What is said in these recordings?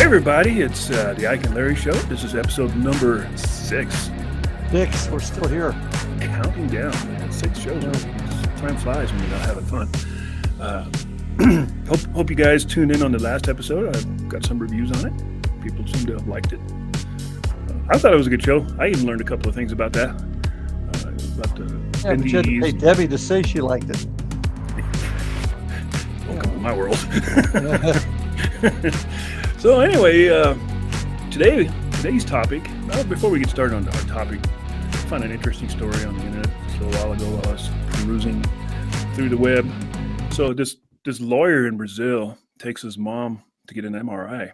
everybody, it's the Ike Larry Show. This is episode number 6. We're still here. Counting down, man. 6 shows. Time flies when you're not having fun. Hope you guys tuned in on the last episode. I've got some reviews on it. People seem to have liked it. I thought it was a good show. I even learned a couple of things about that. But you had to pay Debbie to say she liked it. Welcome to my world. So anyway, today's topic, before we get started on our topic, I found an interesting story on the internet just a little while ago while I was perusing through the web. So this lawyer in Brazil takes his mom to get an MRI.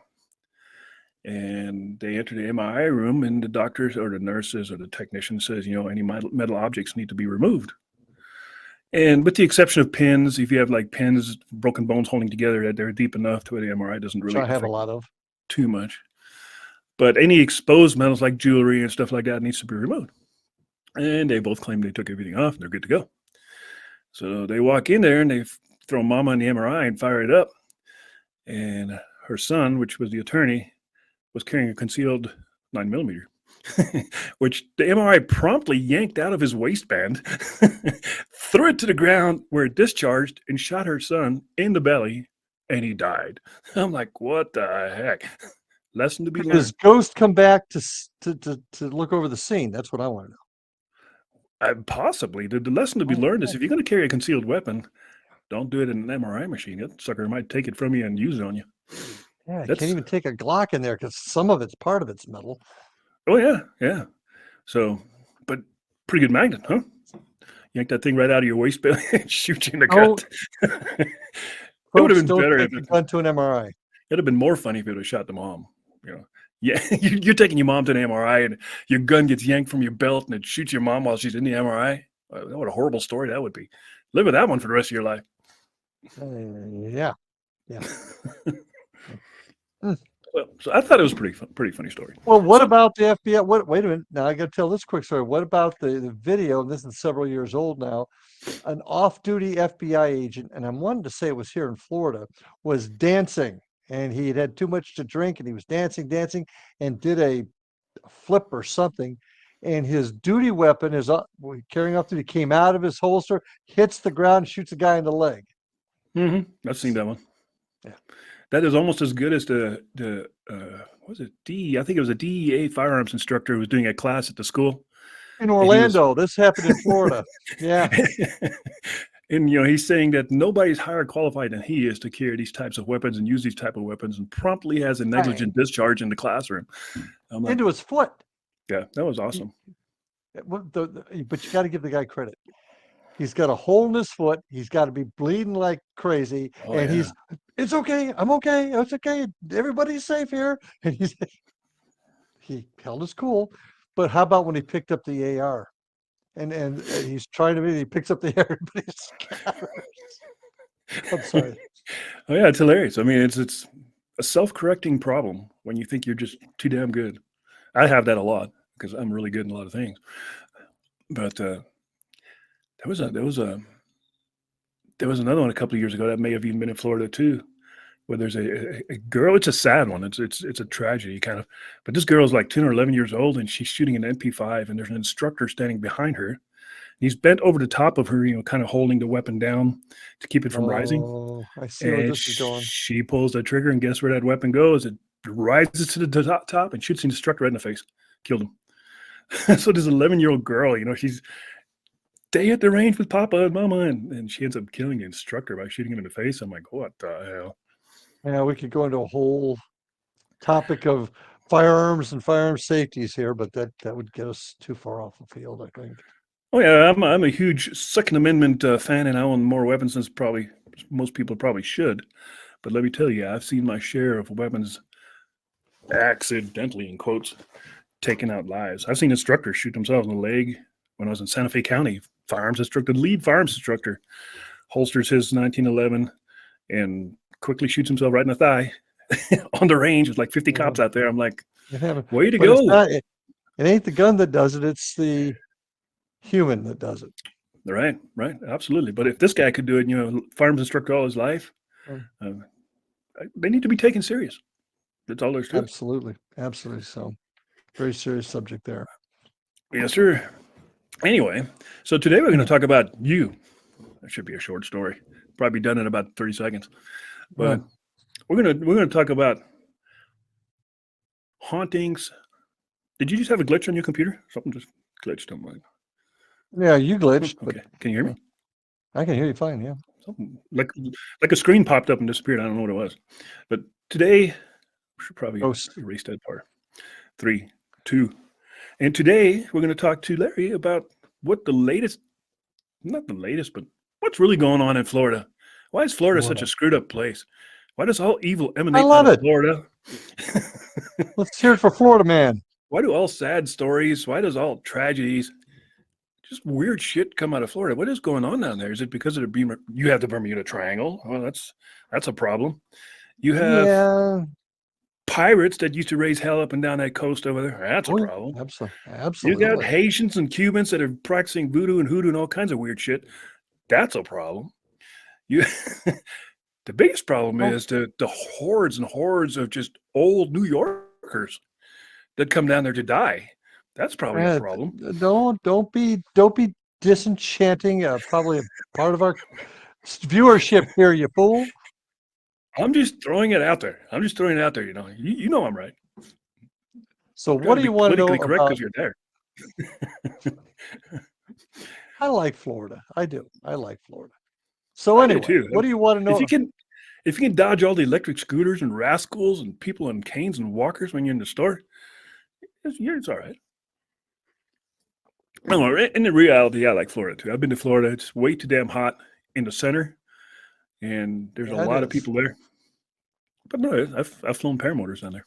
And they enter the MRI room, and the doctors or the nurses or the technician says, any metal objects need to be removed. And with the exception of pins, if you have like pins, broken bones holding together, that they're deep enough to where the MRI doesn't really I have a lot of too much. But any exposed metals like jewelry and stuff like that needs to be removed. And they both claim they took everything off and they're good to go. So they walk in there and they throw mama on the MRI and fire it up. And her son, which was the attorney, was carrying a concealed 9mm. Which the MRI promptly yanked out of his waistband, threw it to the ground where it discharged, and shot her son in the belly, and he died. I'm like, what the heck? Lesson to be learned. Does Ghost come back to look over the scene? That's what I want to know. Possibly. The lesson to be learned is if you're going to carry a concealed weapon, don't do it in an MRI machine. That sucker might take it from you and use it on you. Yeah, you can't even take a Glock in there because part of it's metal. Oh, yeah. So, but pretty good magnet, huh? Yank that thing right out of your waistband and shoot you in the gut. It would have been better if it went to an MRI. It'd have been more funny if it would have shot the mom. Yeah, you're taking your mom to an MRI and your gun gets yanked from your belt and it shoots your mom while she's in the MRI. What a horrible story that would be. Live with that one for the rest of your life. Yeah. Well, so I thought it was a pretty funny story. Well, what about the FBI? Wait a minute. Now I got to tell this quick story. What about the video? And this is several years old now. An off-duty FBI agent, and I'm wanting to say it was here in Florida, was dancing, and he had too much to drink, and he was dancing, and did a flip or something, and his duty weapon is carrying off duty came out of his holster, hits the ground, shoots a guy in the leg. Mm-hmm. I've seen that one. Yeah. That is almost as good as the was it I think it was a DEA firearms instructor who was doing a class at the school. In Orlando. This happened in Florida. Yeah. And, he's saying that nobody's higher qualified than he is to carry these types of weapons and use these type of weapons, and promptly has a negligent discharge in the classroom. Into his foot. Yeah, that was awesome. But you got to give the guy credit. He's got a hole in his foot. He's got to be bleeding like crazy. It's okay. I'm okay. It's okay. Everybody's safe here. And he held his cool. But how about when he picked up the AR? And he's trying to he picks up the AR, but he scatters. I'm sorry. Oh yeah, it's hilarious. I mean, it's a self-correcting problem when you think you're just too damn good. I have that a lot because I'm really good in a lot of things. But there was another one a couple of years ago that may have even been in Florida too, where there's a girl. It's a sad one. It's a tragedy kind of. But this girl's like 10 or 11 years old, and she's shooting an MP5, and there's an instructor standing behind her. He's bent over the top of her, kind of holding the weapon down to keep it from rising. Oh, I see where this is going. She pulls the trigger, and guess where that weapon goes? It rises to the top and shoots the instructor right in the face. Killed him. So this 11-year-old girl, she's stay at the range with Papa and Mama, and she ends up killing the instructor by shooting him in the face. I'm like, what the hell? Yeah, we could go into a whole topic of firearms and firearm safeties here, but that would get us too far off the field, I think. Oh yeah, I'm a huge Second Amendment fan, and I own more weapons than probably most people probably should. But let me tell you, I've seen my share of weapons accidentally, in quotes, taking out lives. I've seen instructors shoot themselves in the leg when I was in Santa Fe County. Lead firearms instructor, holsters his 1911 and quickly shoots himself right in the thigh on the range with like 50 cops out there. I'm like, way to go. It ain't the gun that does it. It's the human that does it. Right. Absolutely. But if this guy could do it, firearms instructor all his life, they need to be taken serious. That's all there's to it. Absolutely. Absolutely. So very serious subject there. Yes, sir. Anyway, so today we're going to Mm. talk about you. That should be a short story. Probably done in about 30 seconds. But Well, we're gonna talk about hauntings. Did you just have a glitch on your computer? Something just glitched on mine. yeah, you glitched, but Okay, can you hear uh, me? I can hear you fine. Yeah. Something like a screen popped up and disappeared. I don't know what it was. But today we should probably Ghost. erase that part. 3, 2, and today we're going to talk to Larry about what the latest, not the latest, but what's really going on in Florida. Why is Florida such a Florida. screwed up place? Why does all evil I emanate out love of it. Florida? Let's hear it for Florida man. Why do all sad stories? Why does all tragedies, just weird shit come out of Florida? What is going on down there? Is it because of you have the Bermuda Triangle? Well, that's a problem. You have Yeah. pirates that used to raise hell up and down that coast over there. That's a Oh, yeah. problem. You got Absolutely. Haitians and Cubans that are practicing voodoo and hoodoo and all kinds of weird shit. That's a problem. You, the biggest problem Oh, is the hordes and hordes of just old New Yorkers that come down there to die. That's probably a problem. don't be disenchanting. Probably a part of our viewership here, you fool. I'm just throwing it out there. I'm just throwing it out there. You know I'm right. So, I'm trying what to do be you want to know politically correct about? because you're there. I like Florida. I do. I like Florida. So, I do anyway, too. what do you want to If you know? can, if you can dodge all the electric scooters and rascals and people on canes and walkers when you're in the store, it's all right. No, in the reality, I like Florida too. I've been to Florida. It's way too damn hot in the center, and there's a Yeah, it lot of is. people there. But no, I've flown paramotors down there.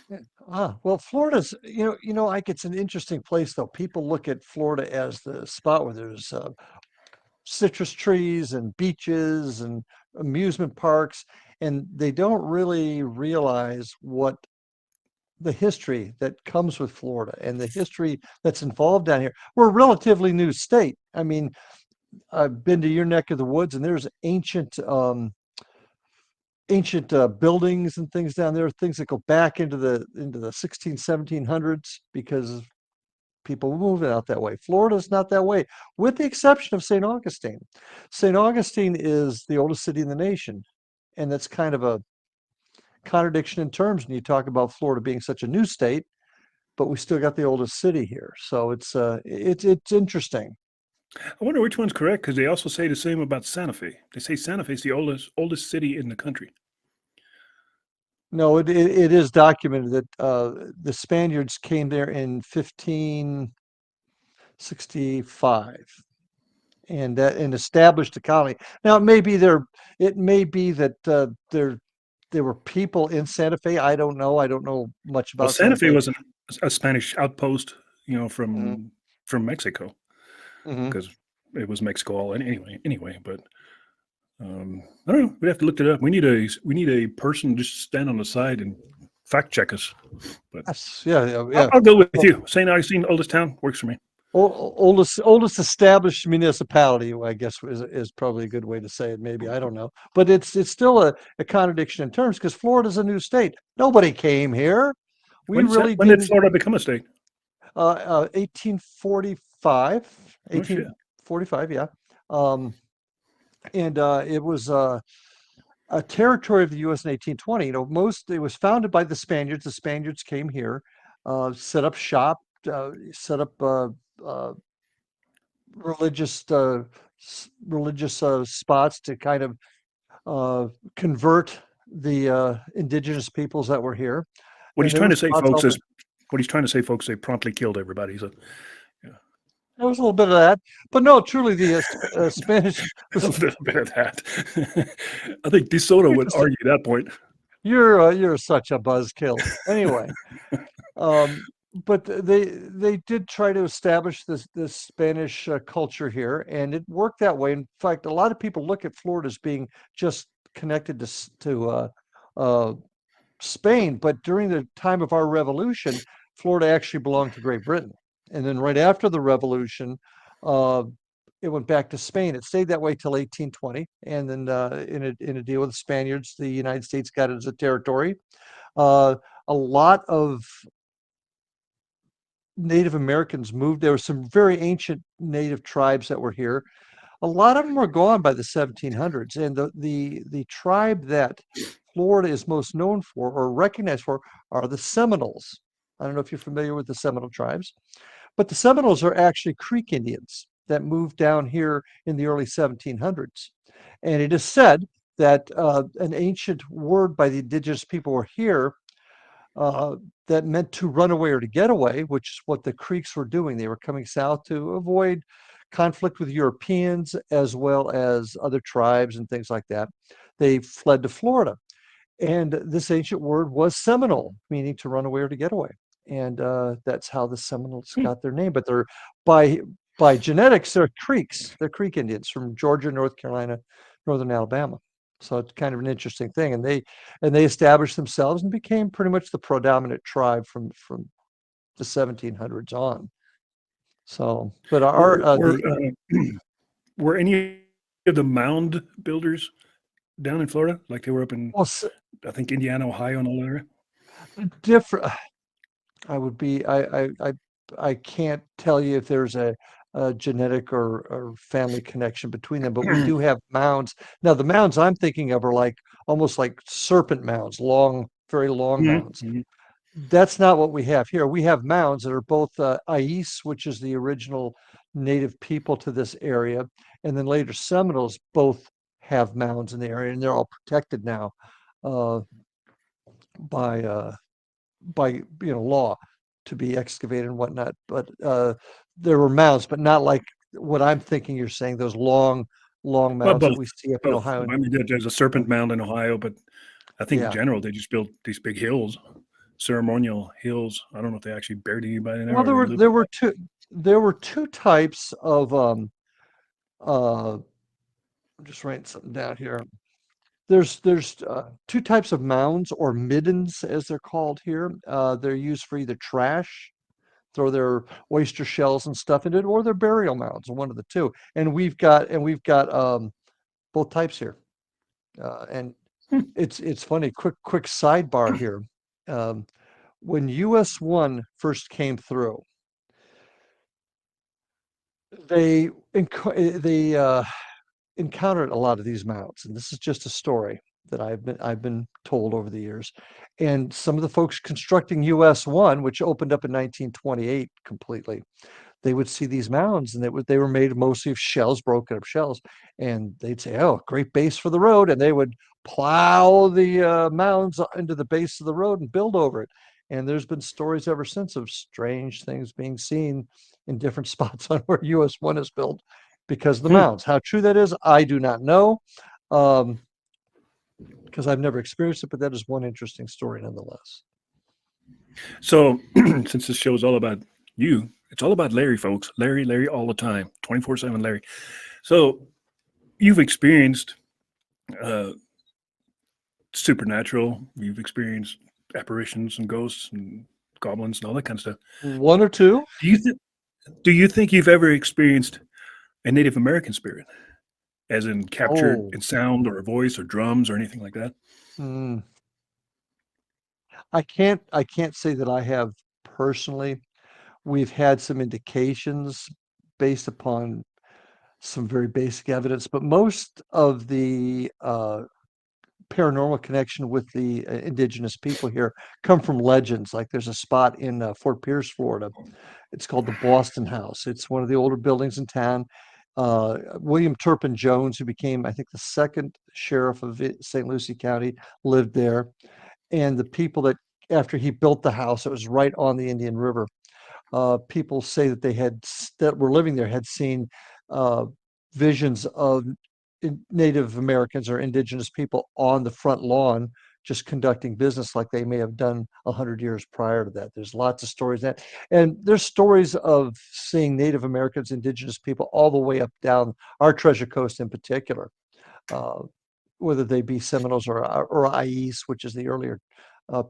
Yeah. Well, Florida's, Ike, it's an interesting place, though. People look at Florida as the spot where there's citrus trees and beaches and amusement parks, and they don't really realize what the history that comes with Florida and the history that's involved down here. We're a relatively new state. I mean, I've been to your neck of the woods, and there's ancient buildings and things down there, things that go back into the 16, 1700s, because people moving out that way. Florida's not that way, with the exception of St. Augustine. St. Augustine is the oldest city in the nation, and that's kind of a contradiction in terms when you talk about Florida being such a new state, but we still got the oldest city here. So it's interesting. I wonder which one's correct because they also say the same about Santa Fe. They say Santa Fe is the oldest city in the country. No, it is documented that the Spaniards came there in 1565, and established a colony. Now it may be that there were people in Santa Fe. I don't know. I don't know much Well, about Santa Santa Fe Fe. was a Spanish outpost, Hmm. from Mexico Hmm. because it was Mexico all anyway. But I don't know. We'd have to look it up. We need a person just stand on the side and fact check us. But Yes, yeah, yeah, I'll, yeah. I'll go with Well, you. St. Augustine, oldest town, works for me. oldest established municipality, I guess, is probably a good way to say it. Maybe, I don't know, but it's still a contradiction in terms, because Florida's a new state. Nobody came here. We really When did didn't. Florida become a state? 1845, Oh shit. 1845, yeah. Um, and it was a territory of the U.S. in 1820. It was founded by the Spaniards. The Spaniards came here, set up shop, set up uh, religious religious spots to kind of convert the indigenous peoples that were here. What And he's there trying were to say, spots folks, all is what he's trying to say, folks. They promptly killed everybody. So yeah, there was a little bit of that, but no, truly, the Spanish a was. little bit of that. I think DeSoto You're would just argue that point. you're such a buzzkill. Anyway, um, but they did try to establish this Spanish culture here, and it worked that way. In fact, a lot of people look at Florida as being just connected to uh, Spain, but during the time of our revolution, Florida actually belonged to Great Britain. And then right after the revolution, uh, it went back to Spain. It stayed that way till 1820, and then in a deal with the Spaniards, the United States got it as a territory. Uh, a lot of Native Americans moved. There were some very ancient native tribes that were here. A lot of them were gone by the 1700s, and the tribe that Florida is most known for or recognized for are the Seminoles. I don't know if you're familiar with the Seminole tribes, but the Seminoles are actually Creek Indians that moved down here in the early 1700s. And it is said that an ancient word by the indigenous people were here uh, that meant to run away or to get away, which is what the Creeks were doing. They were coming south to avoid conflict with Europeans as well as other tribes and things like that. They fled to Florida. And this ancient word was Seminole, meaning to run away or to get away. And that's how the Seminoles Hmm. got their name. But they're by by genetics, they're Creeks. They're Creek Indians from Georgia, North Carolina, northern Alabama. So it's kind of an interesting thing. And they established themselves and became pretty much the predominant tribe from the 1700s on. So, but our Were were were any of the mound builders down in Florida, like they were up in, well, I think, Indiana, Ohio, and all that area? different. I would be I can't tell you if there's a genetic or family connection between them, but we do have mounds. Now, the mounds I'm thinking of are like almost like serpent mounds, long, very long Mhm, mounds. mhm. That's not what we have here. We have mounds that are both Ais, which is the original native people to this area, and then later Seminoles both have mounds in the area, and they're all protected now uh, by law to be excavated and whatnot. But there were mounds, but not like what I'm thinking you're saying, those long Well, mounds that both, we see up in both. Ohio. I mean, there's a Yeah, serpent mound in Ohio, but I think in yeah. general they just built these big hills, ceremonial hills. I don't know if they actually buried anybody there Well, or there they were lived there there. were two types of I'm just writing something down here. There's two types of mounds or middens as they're called here. They're used for either trash, throw their oyster shells and stuff in it, or their burial mounds, one of the two. And we've got both types here. And Hmm. it's funny. Quick sidebar here. Um, when US One first came through, they encountered a lot of these mounds, and this is just a story that I've been told over the years. And some of the folks constructing US One, which opened up in 1928 completely, they would see these mounds, and they were made mostly of shells, broken up shells, and they'd say, "Oh, great base for the road," and they would plow the mounds into the base of the road and build over it. And there's been stories ever since of strange things being seen in different spots on where US One is built because of the Hmm. mounds. How true that is, I do not know, um, because I've never experienced it. But that is one interesting story, nonetheless. So, since this show is all about you, it's all about Larry, folks. Larry, Larry, all the time, 24/7, Larry. So, you've experienced uh, supernatural. You've experienced apparitions and ghosts and goblins and all that kind of stuff. One or two. Do you think? Do you think you've ever experienced a Native American spirit, as in captured Oh, in sound or a voice or drums or anything like that? hmm. I can't say that I have personally. We've had some indications based upon some very basic evidence, but most of the paranormal connection with the indigenous people here come from legends. Like there's a spot in Fort Pierce, Florida. It's called the Boston House. It's one of the older buildings in town. William Turpin Jones, who became, I think, the second sheriff of St. Lucie County, lived there. And the people that, after he built the house, it was right on the Indian River. People say that that were living there had seen uh, visions of Native Americans or indigenous people on the front lawn just conducting business like they may have done 100 years prior to that. There's lots of stories that, and there's stories of seeing Native Americans, indigenous people, all the way up down our Treasure Coast in particular, uh, whether they be Seminoles or Ais, which is the earlier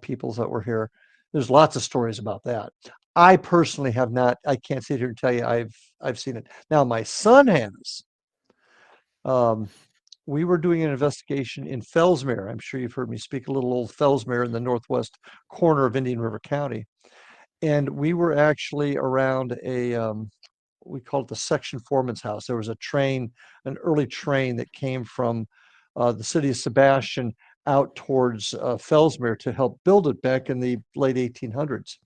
peoples that were here. There's lots of stories about that. I personally have not. I can't sit here and tell you I've seen it. Now my son has. Um, we were doing an investigation in Fellsmere. I'm sure you've heard me speak a little old Fellsmere in the northwest corner of Indian River County. And we were actually around we call it the section foreman's house. There was a train, an early train that came from the city of Sebastian out towards Fellsmere to help build it back in the late 1800s.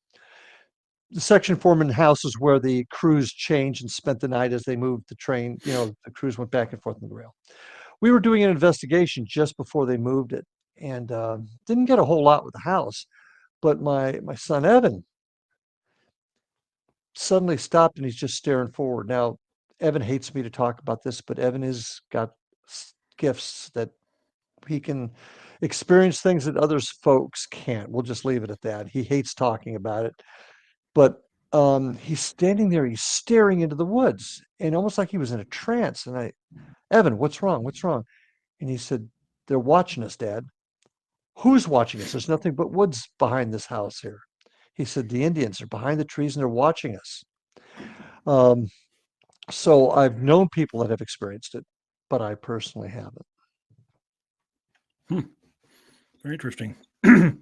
The section foreman house is where the crews changed and spent the night as they moved the train. The crews went back and forth on the rail. We were doing an investigation just before they moved it, and didn't get a whole lot with the house. But my son Evan suddenly stopped and he's just staring forward. Now, Evan hates me to talk about this, but Evan has got gifts that he can experience things that others folks can't. We'll just leave it at that. He hates talking about it, but he's standing there, he's staring into the woods and almost like he was in a trance. And Evan, what's wrong? What's wrong? And he said, they're watching us, Dad. Who's watching us? There's nothing but woods behind this house here. He said, the Indians are behind the trees and they're watching us. Um, so I've known people that have experienced it, but I personally haven't. Hmm. Very interesting. I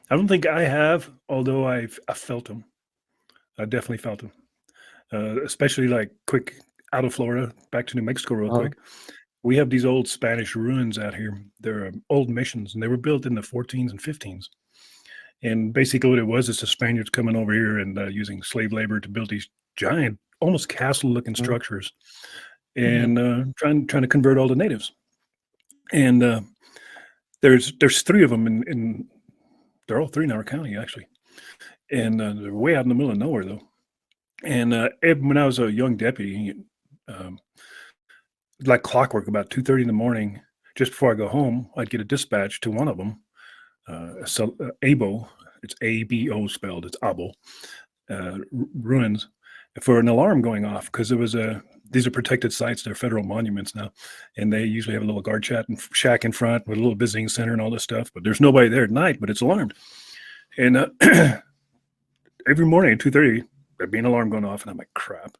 don't think I have, although I felt them. I definitely felt them, especially like quick out of Florida, back to New Mexico real Uh, quick. We have these old Spanish ruins out here. They're old missions, and they were built in the 14s and 15s. And basically, what it was is the Spaniards coming over here and using slave labor to build these giant, almost castle-looking mm, structures, mhm. and trying to convert all the natives. And there's three of them in they're all three in our county actually, and they're way out in the middle of nowhere though. And when I was a young deputy, um, like clockwork, about 2:30 in the morning, just before I go home, I'd get a dispatch to one of them, ABO. It's ABO spelled. It's ABO ruins for an alarm going off because it was a. These are protected sites. They're federal monuments now, and they usually have a little guard shack in front with a little visiting center and all this stuff. But there's nobody there at night, but it's alarmed. And every morning at 2:30, there'd be an alarm going off, and I'm like, crap.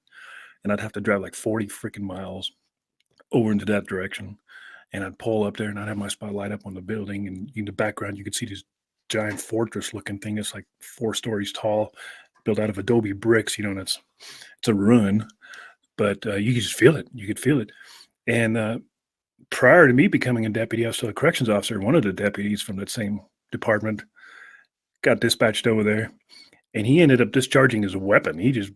And I'd have to drive like 40 freaking miles over into that direction. And I'd pull up there and I'd have my spotlight up on the building. And in the background, you could see this giant fortress looking thing. It's like 4 stories tall, built out of adobe bricks, and it's a ruin, but you could just feel it. You could feel it. And prior to me becoming a deputy, I was still a corrections officer. One of the deputies from that same department got dispatched over there, and he ended up discharging his weapon. He just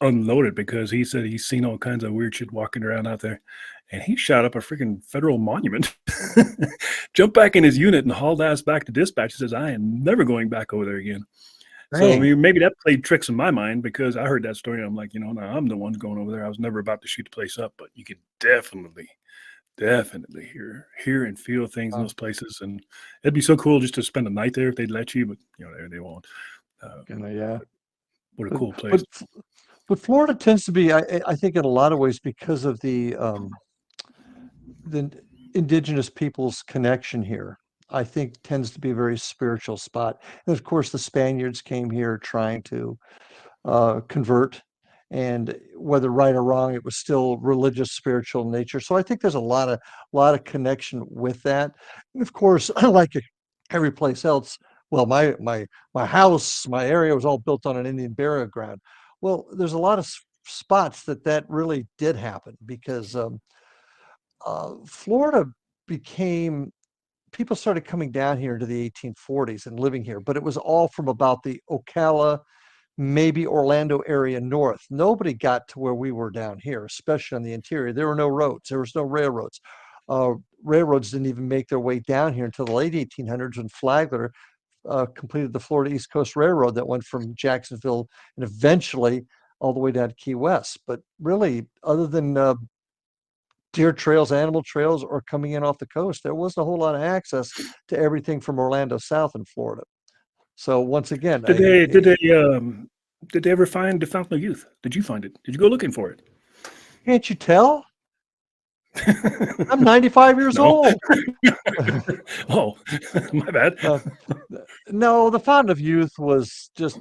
unloaded because he said he's seen all kinds of weird shit walking around out there. And he shot up a freaking federal monument, jumped back in his unit and hauled ass back to dispatch. He says, I am never going back over there again. So I Dang. mean, maybe that played tricks in my mind because I heard that story and I'm like, no, I'm the one going over there. I was never about to shoot the place up, but you could definitely hear and feel things in Uh, those places. And it'd be so cool just to spend a night there if they'd let you, but they won't. Uh, yeah. what a But, cool but place. but Florida tends to be, I think, in a lot of ways because of the indigenous people's connection here. I think tends to be a very spiritual spot. And of course, the Spaniards came here trying to convert, and whether right or wrong, it was still religious, spiritual nature. So I think there's a lot of connection with that. And of course, like every place else, well, my house, my area was all built on an Indian burial ground. Well, there's a lot of spots that really did happen because Florida became people started coming down here into the 1840s and living here, but it was all from about the Ocala, maybe Orlando area north. Nobody got to where we were down here, especially on the interior. There were no roads, there was no railroads. Railroads didn't even make their way down here until the late 1800s when Flagler completed the Florida East Coast Railroad that went from Jacksonville and eventually all the way down to Key West. But really, other than deer trails, animal trails, or coming in off the coast, there wasn't a whole lot of access to everything from Orlando south in Florida. So once again, Did they did they did they ever find the Fountain of Youth? Did you find it? Did you go looking for it? can't you tell? I'm 95 years No. old. Oh, my bad. uh, no, the Fountain of Youth was just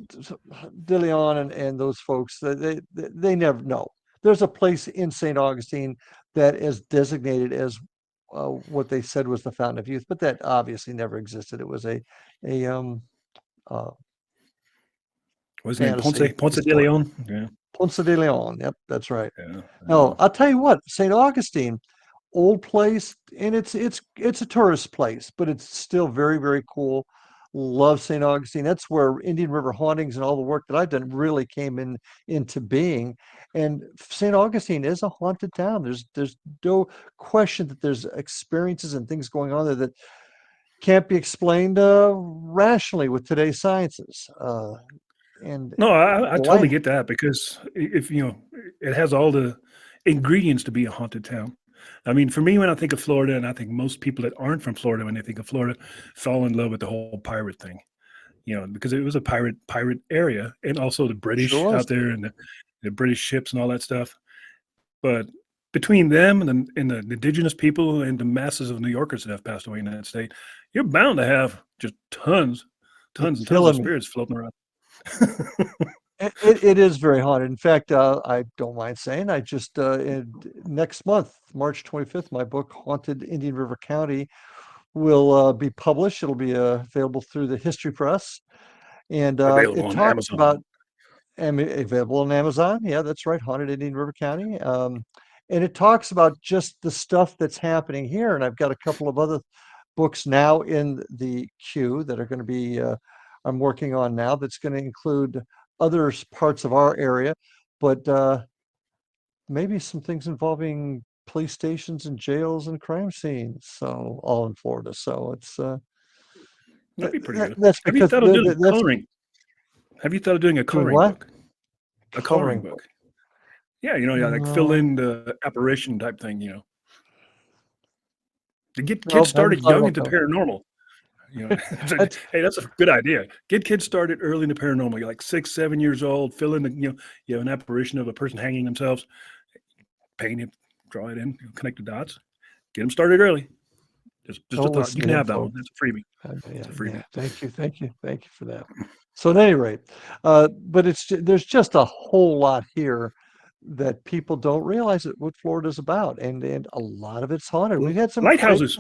De Leon and those folks. They never know. There's a place in St. Augustine that is designated as what they said was the Fountain of Youth, but that obviously never existed. It was a uh, What's his name? fantasy Ponce de story. Leon. Yeah, Ponce de Leon. Yep, that's right. yeah. No, I'll tell you what, St. Augustine, old place, and it's a tourist place, but it's still very, very cool. Love St. Augustine. That's where Indian River hauntings and all the work that I've done really came into being. And St. Augustine is a haunted town. There's no question that there's experiences and things going on there that can't be explained rationally with today's sciences. And No, I the totally light, get that because if you know, it has all the ingredients to be a haunted town. I mean, for me, when I think of Florida, and I think most people that aren't from Florida, when they think of Florida, fall in love with the whole pirate thing. You know, because it was a pirate area, and also the sure British was. out there and the British ships and all that stuff. But between them and the indigenous people and the masses of New Yorkers that have passed away in that state, you're bound to have just You're tons and tons of killing me. spirits floating around. It is very haunted. In fact, I don't mind saying, I just next month, March 25th, my book Haunted Indian River County will be published. It'll be available through the History Press, and Available it on talks Amazon. about available on Amazon. Yeah, that's right, Haunted Indian River County. And it talks about just the stuff that's happening here. And I've got a couple of other books now in the queue that are going to be I'm working on now. That's going to include other parts of our area, but maybe some things involving police stations and jails and crime scenes. So all in Florida. So it's That'd be pretty good. that's Have you because thought of doing that's coloring? Have you thought of doing a doing coloring what? book? A coloring Coloring book. book. Yeah, you know, yeah, like fill No, in the apparition type thing, you know, to get kids no, haven't started thought young about into that. paranormal. You know, That's hey, that's a good idea. Get kids started early in the paranormal. You're like 6, 7 years old. Fill in the, you have an apparition of a person hanging themselves. Paint it, draw it in, connect the dots. Get them started early. Just a don't thought. listen You to can him, have that one. folks. That's a freebie. Yeah, It's a yeah. freebie. Thank you for that. So at any rate, but there's just a whole lot here that people don't realize that what Florida's about, and a lot of it's haunted. We've had some great Lighthouses.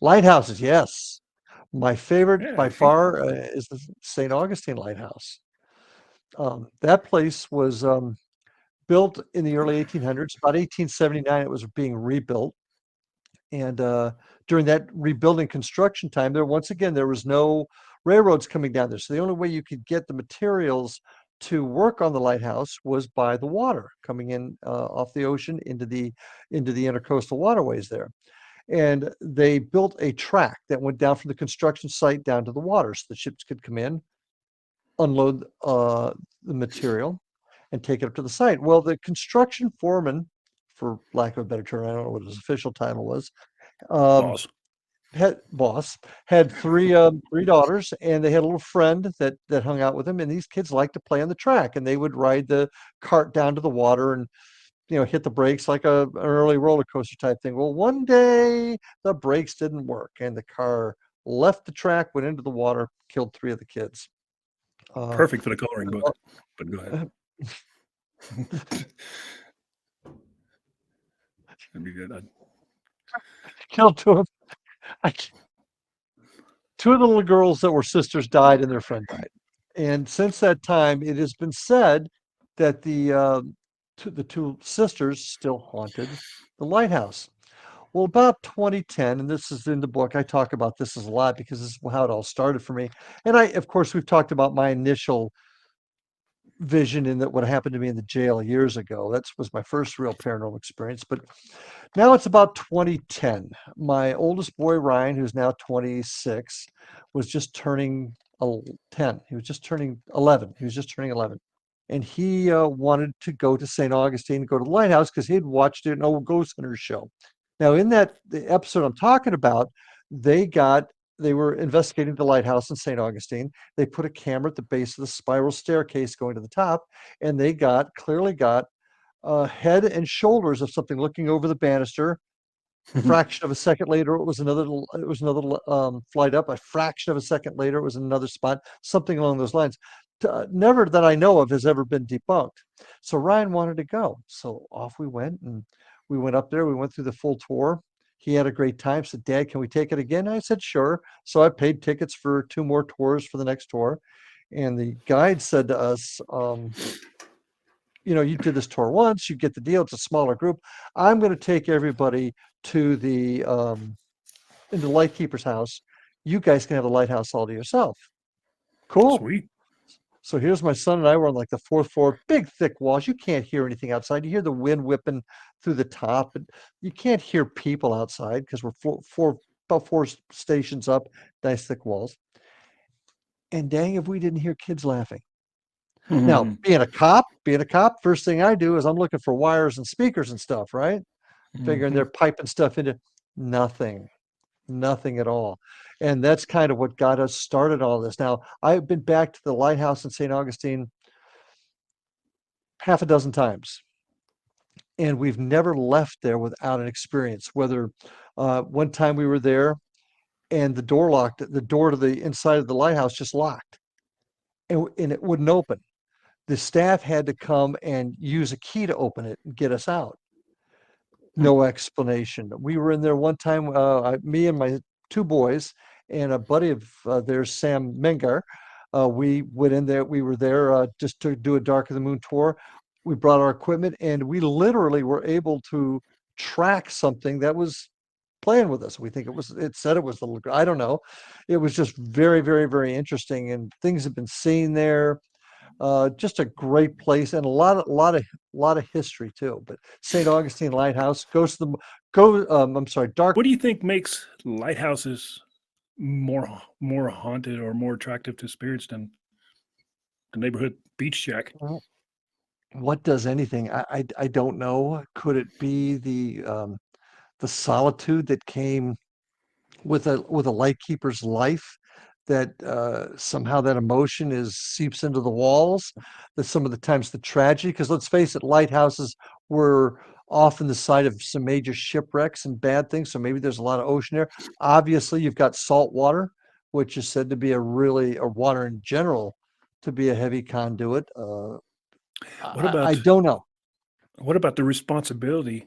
lighthouses. Yes, my favorite Yeah. by See, far is the St. Augustine Lighthouse. That place was built in the early 1800s. About 1879, it was being rebuilt. And during that rebuilding construction time, there was no railroads coming down there. So the only way you could get the materials to work on the lighthouse was by the water coming in off the ocean into the intercoastal waterways there. And they built a track that went down from the construction site down to the water, so the ships could come in, unload the material, and take it up to the site. Well, the construction foreman, for lack of a better term, I don't know what his official title was, um, boss. had three daughters, and they had a little friend that hung out with them. And these kids liked to play on the track, and they would ride the cart down to the water and hit the brakes like an early roller coaster type thing. Well, one day the brakes didn't work, and the car left the track, went into the water, killed three of the kids. Uh, Perfect for the coloring book. But go ahead. That'd be good. killed two of I, two of the little girls that were sisters died, and their friend died. And since that time, it has been said that the two sisters still haunted the lighthouse. Well, about 2010, and this is in the book, I talk about this a lot because this is how it all started for me. And of course, we've talked about my initial vision in that what happened to me in the jail years ago. That was my first real paranormal experience. But now it's about 2010. My oldest boy, Ryan, who's now 26, was just turning 10. He was just turning 11. He was just turning 11. And he wanted to go to St. Augustine, go to the lighthouse because he'd watched an old Ghost Hunters show. Now, in the episode I'm talking about, they got they were investigating the lighthouse in St. Augustine. They put a camera at the base of the spiral staircase going to the top, and they clearly got head and shoulders of something looking over the banister. Fraction of a second later, it was another flight up. A fraction of a second later, it was another spot. Something along those lines. Never that I know of has ever been debunked. So Ryan wanted to go. So off we went, and we went up there. We went through the full tour. He had a great time. Said, "Dad, can we take it again?" I said, "Sure." So I paid tickets for 2 more tours for the next tour. And the guide said to us, you did this tour once, you get the deal. It's a smaller group. I'm going to take everybody to the into the lightkeeper's house. You guys can have the lighthouse all to yourself. Cool. Sweet. So here's my son and I were on like the 4th floor, big thick walls. You can't hear anything outside. You hear the wind whipping through the top, but you can't hear people outside because we're about 4 stations up, nice thick walls. And dang if we didn't hear kids laughing. Now, being a cop, first thing I do is I'm looking for wires and speakers and stuff, right? Figuring they're piping stuff into nothing, nothing at all. And that's kind of what got us started all this. Now, I've been back to the lighthouse in St. Augustine half a dozen times, and we've never left there without an experience. Whether one time we were there and the door to the inside of the lighthouse just locked, and it wouldn't open. The staff had to come and use a key to open it and get us out. No explanation. We were in there one time, me and my 2 boys and a buddy of theirs, Sam Mengar. We went in there. We were there just to do a Dark of the Moon tour. We brought our equipment, and we literally were able to track something that was playing with us. It said it was the little, I don't know. It was just very, very, very interesting, and things have been seen there. Just a great place and a lot of history too. But St. Augustine Lighthouse goes to the go. I'm sorry, Dark. What do you think makes lighthouses more haunted or more attractive to spirits than the neighborhood beach shack? What does anything? I don't know. Could it be the solitude that came with a lightkeeper's life? That somehow that emotion is seeps into the walls. That some of the times the tragedy, because let's face it, lighthouses were often the site of some major shipwrecks and bad things. So maybe there's a lot of ocean there. Obviously, you've got salt water, which is said to be or water in general, to be a heavy conduit. What I about don't know. what about the responsibility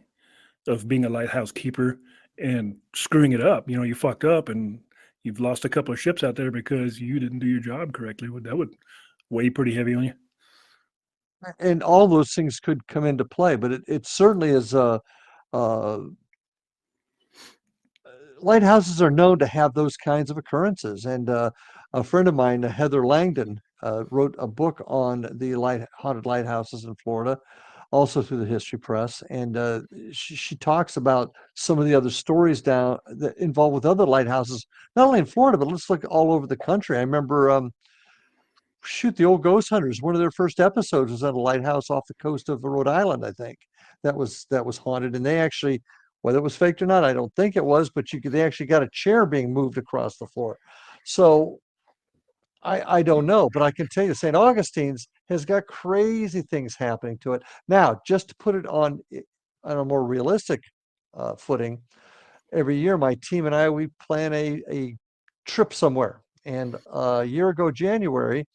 of being a lighthouse keeper and screwing it up? You fucked up and you've lost a couple of ships out there because you didn't do your job correctly. That would weigh pretty heavy on you. And all those things could come into play, but it certainly is uh, lighthouses are known to have those kinds of occurrences. And a friend of mine, Heather Langdon, wrote a book on the haunted lighthouses in Florida, also through the History Press. And she talks about some of the other stories down that involved with other lighthouses, not only in Florida, but let's look all over the country. I remember, the old Ghost Hunters. One of their first episodes was at a lighthouse off the coast of Rhode Island, I think. That was haunted, and they actually, whether it was faked or not, I don't think it was, but they actually got a chair being moved across the floor. So I don't know, but I can tell you St. Augustine's has got crazy things happening to it. Now, just to put it on a more realistic footing, every year my team and I, we plan a trip somewhere. And a year ago, January,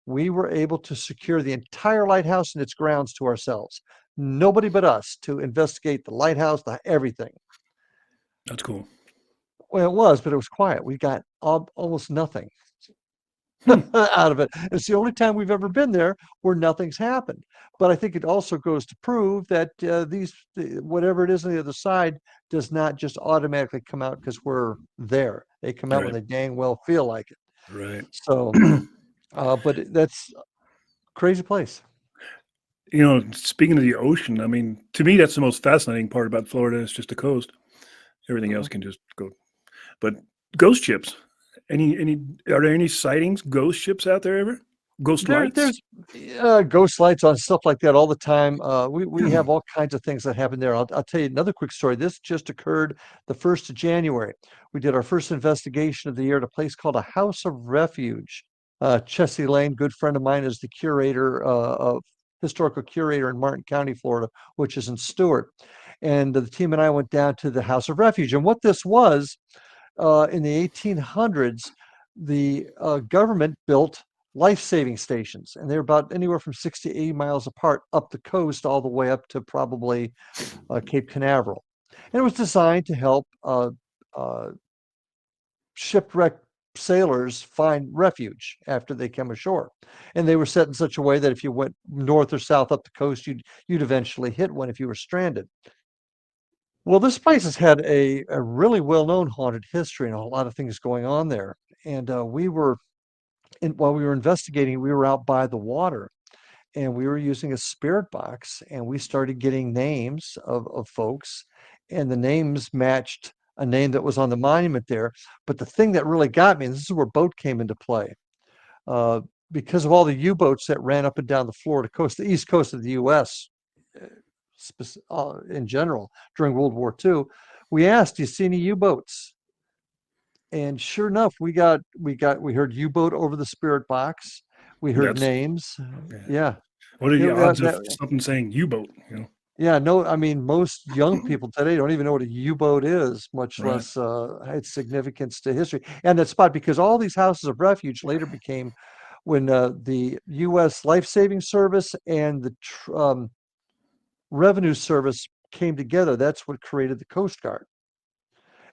we were able to secure the entire lighthouse and its grounds to ourselves. Nobody but us to investigate the lighthouse, everything. That's cool. Well, it was, but it was quiet. We got almost nothing Hmm. out of it. It's the only time we've ever been there where nothing's happened. But I think it also goes to prove that whatever it is on the other side does not just automatically come out because we're there. They come out when Right. they dang well feel like it. Right. So, but that's a crazy place. Speaking of the ocean, I mean, to me, that's the most fascinating part about Florida. It's just the coast. Everything else Mhm. can just go. But ghost ships. Are there any sightings, ghost ships out there ever? Ghost lights? There's ghost lights on stuff like that all the time. We have all kinds of things that happen there. I'll tell you another quick story. This just occurred the 1st of January. We did our first investigation of the year at a place called a House of Refuge. Chessie Lane, good friend of mine, is the historical curator in Martin County, Florida, which is in Stewart. And the team and I went down to the House of Refuge. And what this was, in the 1800s, the government built life-saving stations, and they're about anywhere from 60 to 80 miles apart up the coast, all the way up to probably Cape Canaveral. And it was designed to help uh, shipwrecked sailors find refuge after they come ashore. And they were set in such a way that if you went north or south up the coast, you'd eventually hit one if you were stranded. Well, this place has had a really well-known haunted history and a lot of things going on there. And while we were investigating, we were out by the water and we were using a spirit box and we started getting names of folks, and the names matched a name that was on the monument there. But the thing that really got me, and this is where boat came into play, uh, because of all the U-boats that ran up and down the Florida coast, the east coast of the U.S. In general during World War II, we asked, "Do you see any U-boats?" And sure enough, we heard U-boat over the spirit box. We heard That's names. yeah. Yeah, What are it, the odds of that, something saying U-boat? yeah, no, I mean, most young people today don't even know what a U-boat is, much Right. less its significance to history. And that spot, because all these houses of refuge later became, when the U.S. Life Saving Service and the Revenue Service came together, that's what created the Coast Guard.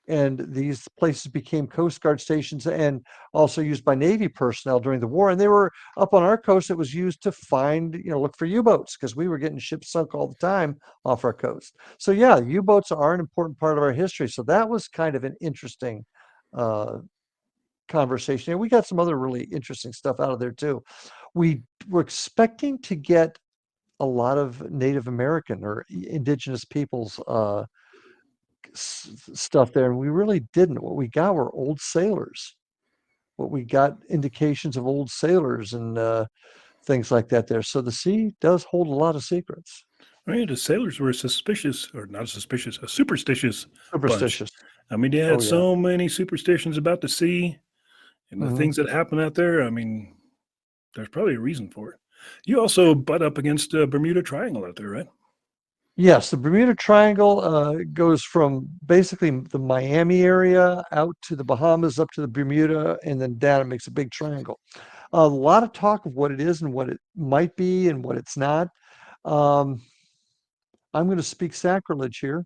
And these places became Coast Guard stations and also used by Navy personnel during the war. And they were up on our coast. It was used to find, look for U-boats because we were getting ships sunk all the time off our coast. So yeah, U-boats are an important part of our history. So that was kind of an interesting uh, conversation. And we got some other really interesting stuff out of there too. We were expecting to get a lot of Native American or indigenous peoples stuff there, and we really didn't. What we got were old sailors. What we got indications of old sailors and things like that there. So the sea does hold a lot of secrets. I mean, the sailors were suspicious, or not suspicious, a superstitious bunch. Superstitious. I mean, they Oh had yeah. so many superstitions about the sea and the Hmm. things that happen out there. I mean, there's probably a reason for it. You also butt up against the Bermuda Triangle out there, right? Yes, the Bermuda Triangle goes from basically the Miami area out to the Bahamas, up to the Bermuda, and then down. It makes a big triangle. A lot of talk of what it is and what it might be and what it's not. Um, I'm going to speak sacrilege here.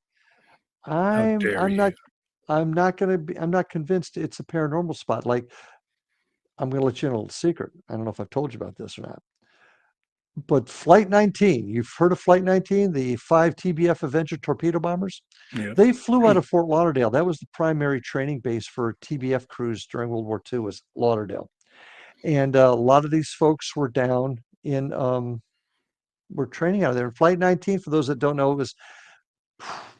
How I'm dare I'm you? not I'm not gonna be I'm not convinced it's a paranormal spot. Like, I'm gonna let you in a little secret. I don't know if I've told you about this or not. But Flight 19, you've heard of Flight 19, the five TBF Avenger torpedo bombers? Yeah. They flew out of Fort Lauderdale. That was the primary training base for TBF crews during World War II, was Lauderdale. And a lot of these folks were down in were training out of there. Flight 19, for those that don't know, it was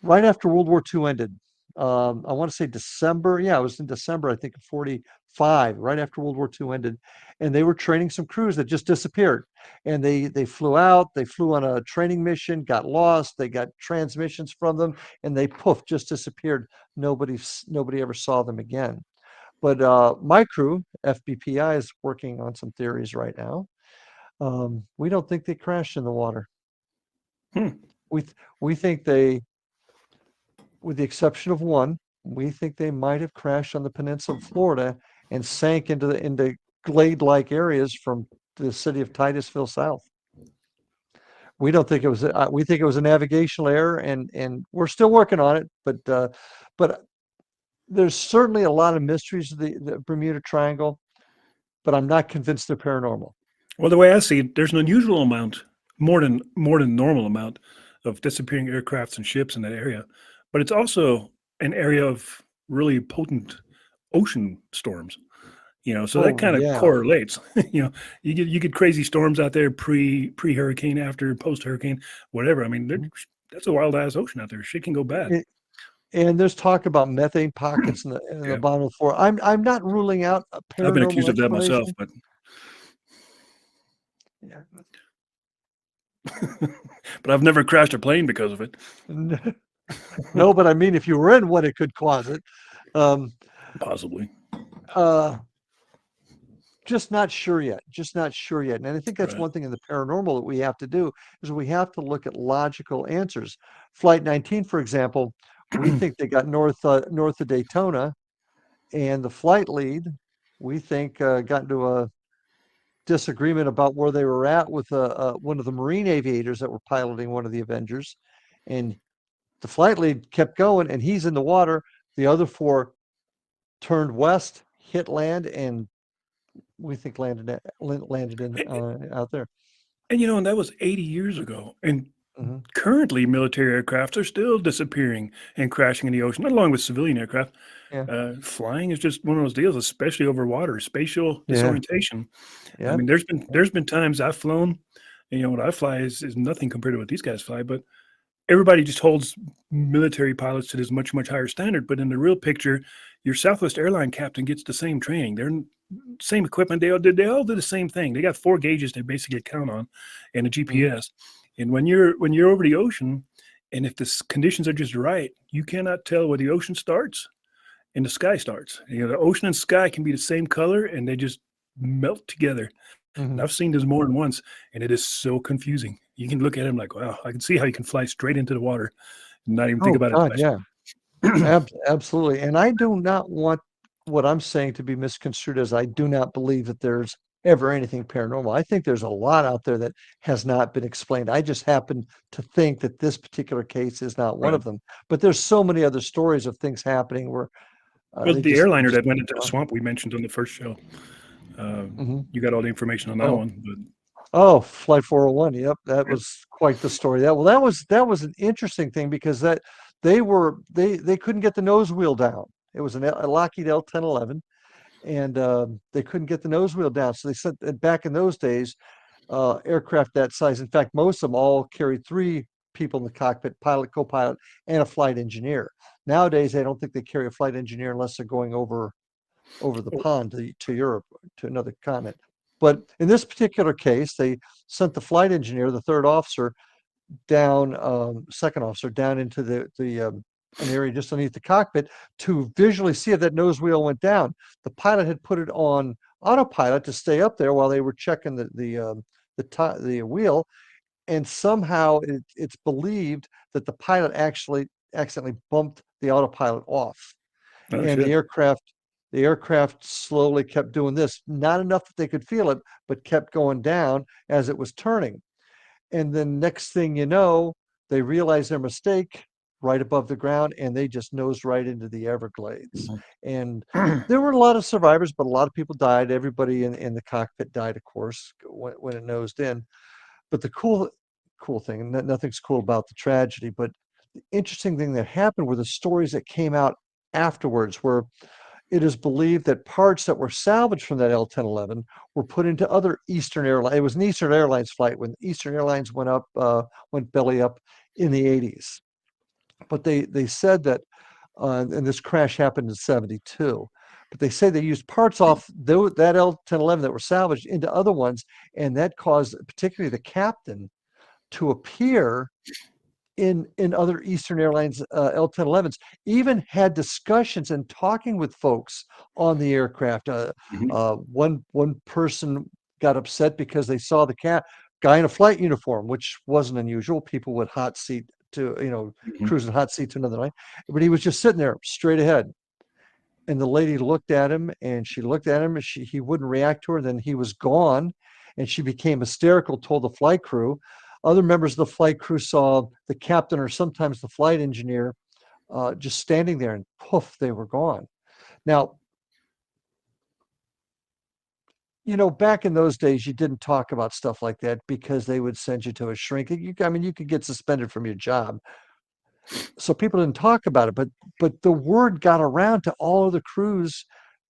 right after World War II ended. I want to say December. Yeah, it was in December, I think, of 45, right after World War II ended. And they were training some crews that just disappeared. And they flew out, they flew on a training mission, got lost, they got transmissions from them, and they poof, just disappeared. Nobody ever saw them again. But my crew, FBPI, is working on some theories right now. We don't think they crashed in the water. Hmm. We think they, with the exception of one, we think they might have crashed on the peninsula of Florida and sank into glade-like areas from the city of Titusville south. We don't think it was. We think it was a navigational error, and we're still working on it. But there's certainly a lot of mysteries of the Bermuda Triangle. But I'm not convinced they're paranormal. Well, the way I see it, there's an unusual amount, more than normal amount of disappearing aircrafts and ships in that area, but it's also an area of really potent ocean storms. So that Oh kind of yeah. correlates. You get crazy storms out there pre hurricane, after, post hurricane, whatever. I mean, that's a wild ass ocean out there. Shit can go bad. It, and there's talk about methane pockets in the Yeah, bottom of the floor. I'm not ruling out a I've been accused paranormal of that myself, explanation. but Yeah. but I've never crashed a plane because of it. No, but I mean, if you were in one, it could cause it. Um, Possibly. uh, just not sure yet. Just not sure yet. And I think that's Right. one thing in the paranormal that we have to do is we have to look at logical answers. Flight 19, for example, we think they got north of Daytona, and the flight lead, we think, got into a disagreement about where they were at with one of the Marine aviators that were piloting one of the Avengers, and The flight lead kept going, and he's in the water. The other four turned west, hit land, and we think landed in out there. And you know, and that was 80 years ago. And Hmm. currently, military aircraft are still disappearing and crashing in the ocean, along with civilian aircraft. Yeah, Flying is just one of those deals, especially over water. Spatial yeah, disorientation. I yeah. mean, there's been times I've flown, and you know what I fly is nothing compared to what these guys fly. But everybody just holds military pilots to this much higher standard. But in the real picture, your Southwest airline captain gets the same training. They're same equipment. They all do the same thing. They got four gauges they basically count on, and a Mhm, GPS. And when you're over the ocean, and if the conditions are just right, you cannot tell where the ocean starts and the sky starts. You know, the ocean and sky can be the same color, and they just melt together. And mhm. I've seen this more than once, and it is so confusing. You can look at him like, wow, I can see how you can fly straight into the water and not even think Oh about it God, twice. yeah, absolutely. And I do not want what I'm saying to be misconstrued as I do not believe that there's ever anything paranormal. I think there's a lot out there that has not been explained. I just happen to think that this particular case is not one Right. of them. But there's so many other stories of things happening where Well, they the just airliner just that went into the uh, swamp we mentioned on the first show, mhm. you got all the information on that Oh, one. But oh, Flight 401. Yep, that yep. was quite the story. That was an interesting thing because they couldn't get the nose wheel down. It was a Lockheed L-1011, and they couldn't get the nose wheel down. So they sent back in those days aircraft that size. In fact, most of them all carried three people in the cockpit: pilot, co-pilot, and a flight engineer. Nowadays, I don't think they carry a flight engineer unless they're going over the Oh, pond to Europe, to another continent. But in this particular case, they sent the flight engineer, the third officer, down, second officer, down into the an area just underneath the cockpit to visually see if that nose wheel went down. The pilot had put it on autopilot to stay up there while they were checking the wheel, and somehow it's believed that the pilot actually accidentally bumped the autopilot off, oh and shit. the aircraft slowly kept doing this, not enough that they could feel it, but kept going down as it was turning. And then next thing you know, they realize their mistake right above the ground, and they just nosed right into the Everglades. Mhm. And there were a lot of survivors, but a lot of people died. Everybody in the cockpit died, of course, when it nosed in. But the cool thing, and nothing's cool about the tragedy, but the interesting thing that happened were the stories that came out afterwards, where it is believed that parts that were salvaged from that L-1011 were put into other Eastern Airlines. It was an Eastern Airlines flight when Eastern Airlines went belly up in the 80s. But they said that, and this crash happened in 72. But they say they used parts off that L-1011 that were salvaged into other ones, and that caused particularly the captain to appear in other Eastern Airlines L-1011s, even had discussions and talking with folks on the aircraft. Mhm. One person got upset because they saw the guy in a flight uniform, which wasn't unusual. People would hot seat to Mhm. cruising hot seat to another night, but he was just sitting there straight ahead. And the lady looked at him, and she looked at him, and he wouldn't react to her. Then he was gone, and she became hysterical, told the flight crew. Other members of the flight crew saw the captain or sometimes the flight engineer just standing there, and poof, they were gone. Now, back in those days, you didn't talk about stuff like that because they would send you to a shrink. I mean, you could get suspended from your job, so people didn't talk about it. But the word got around to all of the crews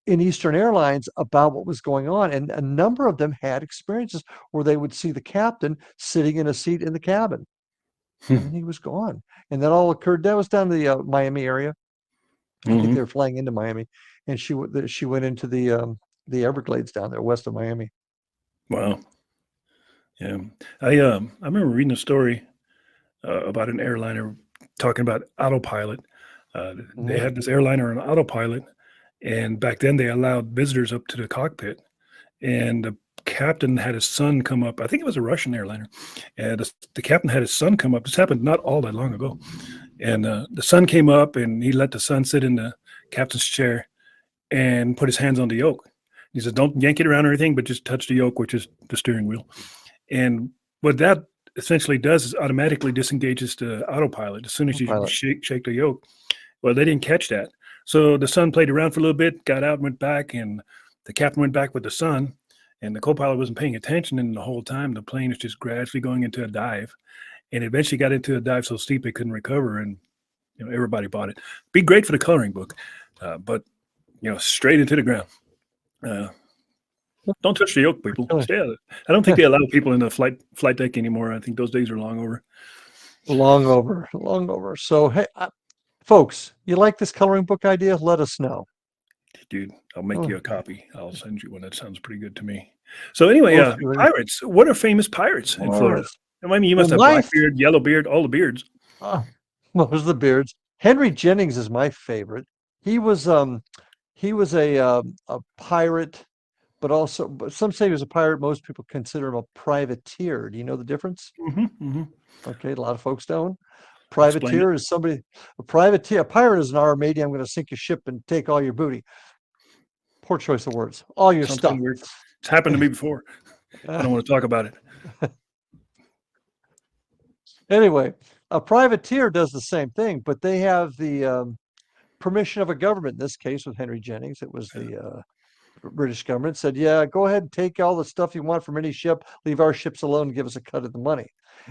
in Eastern Airlines about what was going on, and a number of them had experiences where they would see the captain sitting in a seat in the cabin, and then he was gone. And that all occurred. That was down the Miami area. I think Mhm. they were flying into Miami, and she went into the Everglades down there west of Miami. Wow. Yeah. I remember reading a story about an airliner talking about autopilot. They Mhm. had this airliner on autopilot, and back then they allowed visitors up to the cockpit. And the captain had his son come up. I think it was a Russian airliner, and the captain had his son come up. This happened not all that long ago, and the son came up, and he let the son sit in the captain's chair and put his hands on the yoke. He says, "Don't yank it around or anything, but just touch the yoke, which is the steering wheel." And what that essentially does is automatically disengages the autopilot as soon as you Pilot. shake the yoke. Well, they didn't catch that. So the son played around for a little bit, got out, went back, and the captain went back with the son, and the co-pilot wasn't paying attention, and the whole time the plane was just gradually going into a dive, and eventually got into a dive so steep they couldn't recover, and everybody bought it. Be great for the coloring book, but straight into the ground. Don't touch the yoke, people. Stay out of it. I don't think they allow people in the flight deck anymore. I think those days are long over. Long over, long over. So, hey, folks, you like this coloring book idea? Let us know. Dude, I'll make you a copy. I'll send you one. That sounds pretty good to me. So anyway, Most people- pirates. What are famous pirates in Florida? Pirates. I mean, you must have Blackbeard, Yellowbeard, all the beards. Most of the beards. Henry Jennings is my favorite. He was a pirate, but some say he was a pirate. Most people consider him a privateer. Do you know the difference? Okay, a lot of folks don't. Privateer is somebody. A pirate is an armady. I'm going to sink your ship and take all your booty. Poor choice of words. All your stuff. Weird. It's happened to me before. I don't want to talk about it. Anyway, a privateer does the same thing, but they have the permission of a government. In this case, with Henry Jennings, it was the British government said, "Yeah, go ahead and take all the stuff you want from any ship. Leave our ships alone and give us a cut of the money."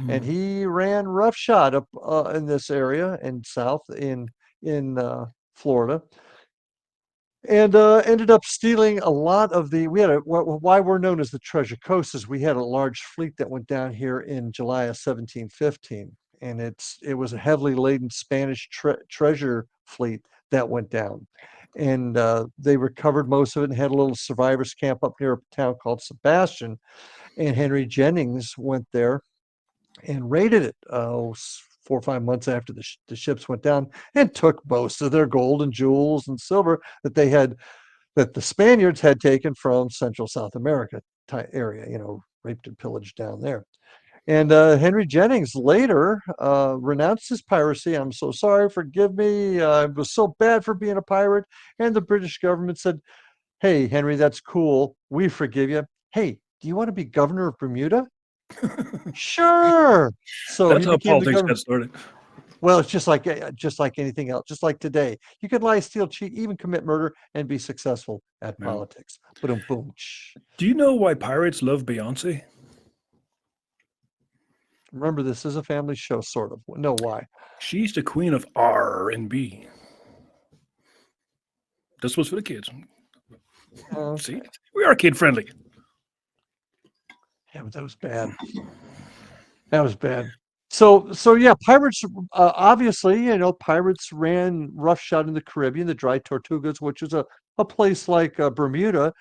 And he ran roughshod up in this area in south in Florida, and ended up stealing a lot of the. We had why we're known as the Treasure Coast is we had a large fleet that went down here in July of 1715, and it was a heavily laden Spanish treasure fleet that went down, and they recovered most of it and had a little survivors camp up near a town called Sebastian, and Henry Jennings went there and raided it 4 or 5 months after the ships went down and took most of their gold and jewels and silver that the Spaniards had taken from Central South America area, raped and pillaged down there. And Henry Jennings later renounced his piracy. "I'm so sorry, forgive me. I was so bad for being a pirate." And the British government said, "Hey, Henry, that's cool. We forgive you. Hey, do you want to be governor of Bermuda?" Sure. So That's he how became the politics governor. got started. Well, it's just like anything else, just like today. You could lie, steal, cheat, even commit murder and be successful at politics. Boom, boom. Do you know why pirates love Beyonce? Remember, this is a family show, sort of. No, why? She's the queen of R&B. This was for the kids. See, we are kid friendly. Yeah, but that was bad. That was bad. So yeah, pirates. Obviously, pirates ran roughshod in the Caribbean, the Dry Tortugas, which is a place like Bermuda.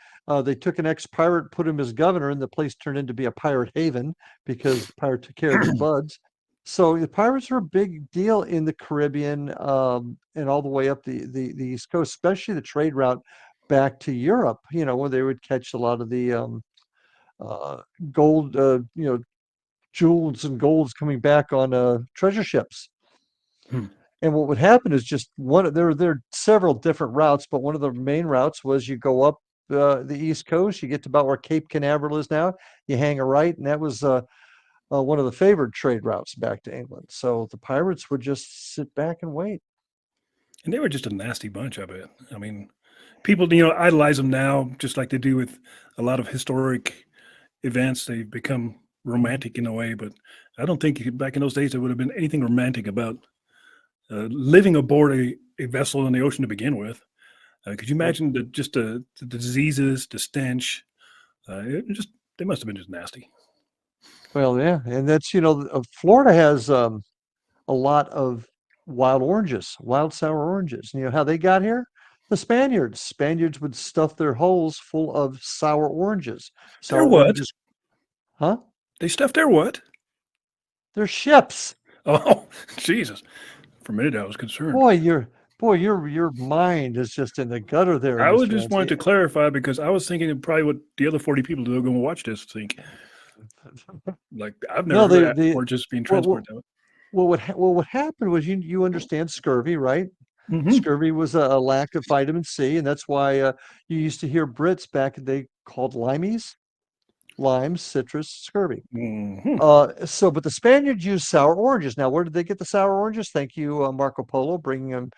They took an ex-pirate, put him as governor, and the place turned into be a pirate haven because the pirate took care of his buds. So the pirates were a big deal in the Caribbean and all the way up the East Coast, especially the trade route back to Europe. Where they would catch a lot of the gold, jewels and golds coming back on treasure ships. And what would happen is just there are several different routes, but one of the main routes was you go up the East Coast, you get to about where Cape Canaveral is now, you hang a right, and that was one of the favored trade routes back to England. So the pirates would just sit back and wait. And they were just a nasty bunch, I bet. I mean, people, idolize them now, just like they do with a lot of historic events. They've become romantic in a way, but I don't think back in those days there would have been anything romantic about living aboard a vessel in the ocean to begin with. Could you imagine the diseases, the stench? They must have been just nasty. Well, yeah, and that's Florida has a lot of wild sour oranges. You know how they got here? The Spaniards. Spaniards would stuff their holes full of sour oranges. Their what? Oranges, huh? They stuffed their what? Their ships. Oh, Jesus! For a minute, I was concerned. Boy, your mind is just in the gutter there. I Mr. just wanted to clarify because I was thinking of probably what the other 40 people that are going to watch this think. Like I've never heard that oranges being transported that way. Well, what happened was you understand scurvy, right? Mm-hmm. Scurvy was a lack of vitamin C, and that's why you used to hear Brits back they called limeys. limes, citrus, scurvy. Hmm. But the Spaniards used sour oranges. Now, where did they get the sour oranges? Thank you, Marco Polo, bringing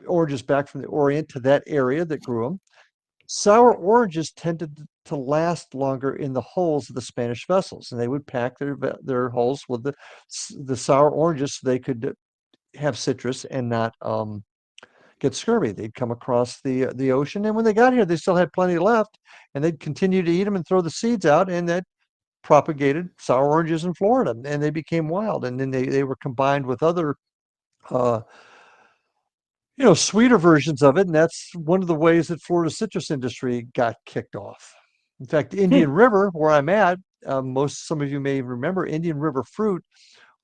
oranges back from the Orient to that area that grew them. Sour oranges tended to last longer in the hulls of the Spanish vessels, and they would pack their hulls with the sour oranges so they could have citrus and not get scurvy. They'd come across the ocean, and when they got here, they still had plenty left, and they'd continue to eat them and throw the seeds out, and that propagated sour oranges in Florida, and they became wild. And then they were combined with other uh, sweeter versions of it, and that's one of the ways that Florida citrus industry got kicked off. In fact, Hmm. Indian River, where I'm at, some of you may remember, Indian River fruit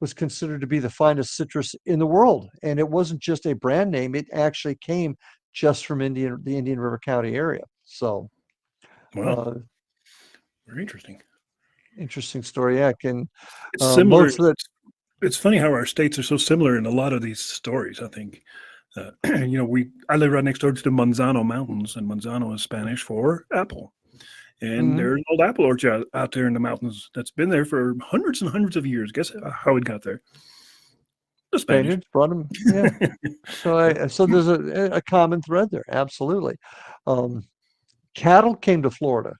was considered to be the finest citrus in the world, and it wasn't just a brand name; it actually came just from the Indian River County area. So, Wow, uh, very interesting. interesting story, yeah. And It's similar. most of the It's funny how our states are so similar in a lot of these stories. I think, I live right next door to the Manzano Mountains, and Manzano is Spanish for apple. And mhm, there's an old apple orchard out there in the mountains that's been there for hundreds and hundreds of years. Guess how it got there? The Spanish. Spaniards brought them, yeah. So there's a common thread there, absolutely. Um, Cattle came to Florida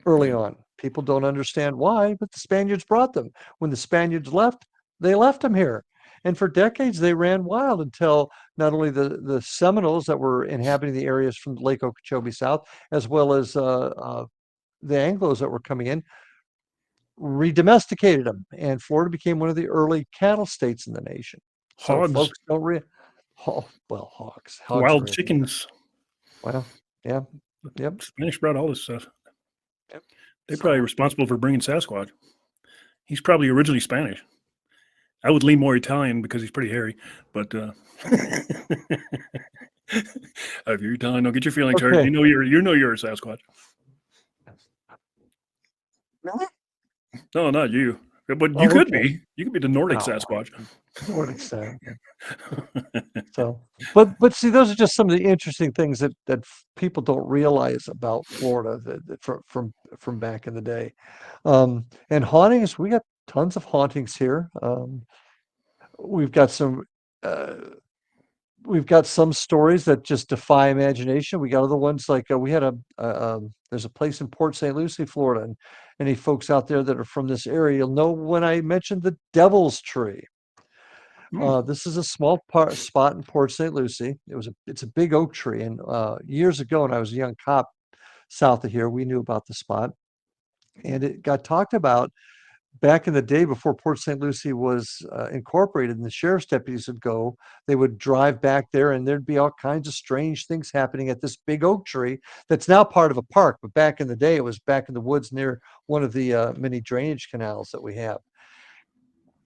early Yeah. on. People don't understand why, but the Spaniards brought them. When the Spaniards left, they left them here. And for decades, they ran wild until not only the Seminoles that were inhabiting the areas from Lake Okeechobee south, as well as the Anglos that were coming in, redomesticated them. And Florida became one of the early cattle states in the nation. So Hogs, folks don't oh, well, hogs. Hogs wild were everywhere. chickens. Well, yeah, yep, Spanish brought all this stuff. yep. They're probably So responsible for bringing Sasquatch. He's probably originally Spanish. I would lean more Italian because he's pretty hairy, but if you're Italian, don't get your feelings hurt. okay. You're a Sasquatch. Really? No, not you. But you Oh, could okay. be. You could be the Nordic Oh, Sasquatch. Nordic style. Okay. So, but see, those are just some of the interesting things that people don't realize about Florida from back in the day. And hauntings, we got tons of hauntings here. We've got some. Uh, we've got some stories that just defy imagination. We got other ones like we had there's a place in Port St. Lucie, Florida, and any folks out there that are from this area, you'll know when I mentioned the Devil's Tree. Hmm. This is a spot in Port St. Lucie. It's a big oak tree, and years ago, when I was a young cop south of here, we knew about the spot, and it got talked about back in the day before Port St. Lucie was incorporated, and the sheriff's deputies would go. They would drive back there, and there'd be all kinds of strange things happening at this big oak tree that's now part of a park. But back in the day, it was back in the woods near one of the many drainage canals that we have.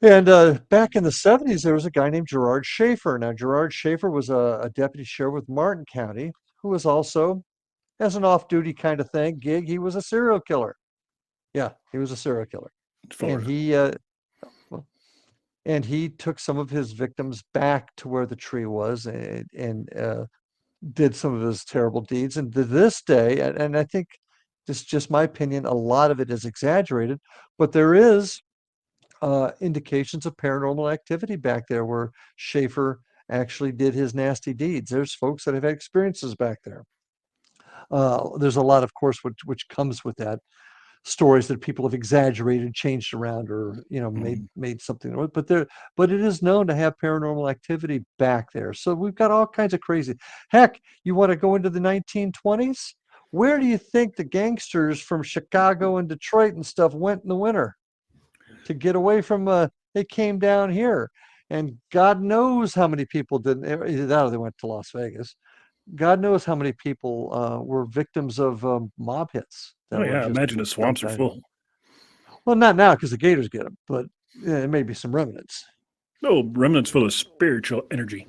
And back in the 70s, there was a guy named Gerard Schaefer. Now, Gerard Schaefer was a deputy sheriff with Martin County, who was also, as an off duty kind of thing, gig, he was a serial killer. Yeah, he was a serial killer. And Florida. well, he took some of his victims back to where the tree was and did some of his terrible deeds. And to this day, and I think this is just my opinion, a lot of it is exaggerated, but there is indications of paranormal activity back there where Schaefer actually did his nasty deeds. There's folks that have had experiences back there. There's a lot, of course, which comes with that. Stories that people have exaggerated, changed around, or Mhm. made something. But it is known to have paranormal activity back there. So we've got all kinds of crazy. Heck, you want to go into the 1920s? Where do you think the gangsters from Chicago and Detroit and stuff went in the winter? To get away from they came down here, and God knows how many people didn't. Either that or they went to Las Vegas. God knows how many people were victims of mob hits Oh that were yeah, just imagine the swamps dumped are out. full. Well, not now because the gators get them, but yeah, it may be some remnants. No, remnants full of spiritual energy.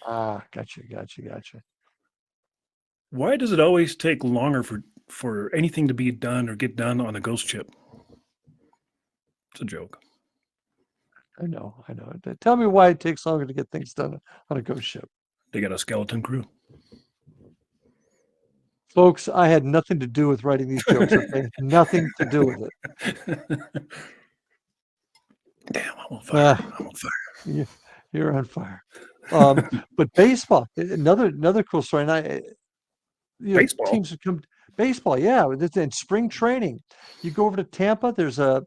Ah, gotcha. Why does it always take longer for anything to be done or get done on a ghost ship? It's a joke. I know. Tell me why it takes longer to get things done on a ghost ship. They got a skeleton crew. Folks, I had nothing to do with writing these jokes, okay? Nothing to do with it. Damn, I'm on fire. Ah, I'm on fire. you, you're on fire. Um, but baseball, another cool story. And Baseball. teams would come. Baseball, yeah, it's in spring training. You go over to Tampa. There's a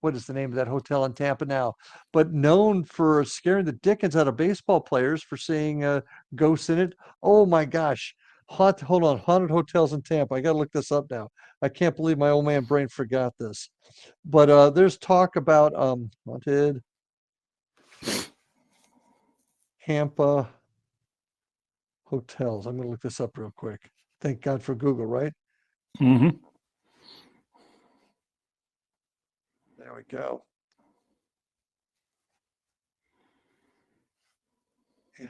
what is the name of that hotel in Tampa now? But known for scaring the dickens out of baseball players for seeing ghosts in it. Oh my gosh, hold on, haunted hotels in Tampa. I got to look this up now. I can't believe my old man brain forgot this. But there's talk about haunted Tampa hotels. I'm gonna look this up real quick. Thank God for Google, right? Hmm. There we go. Yeah.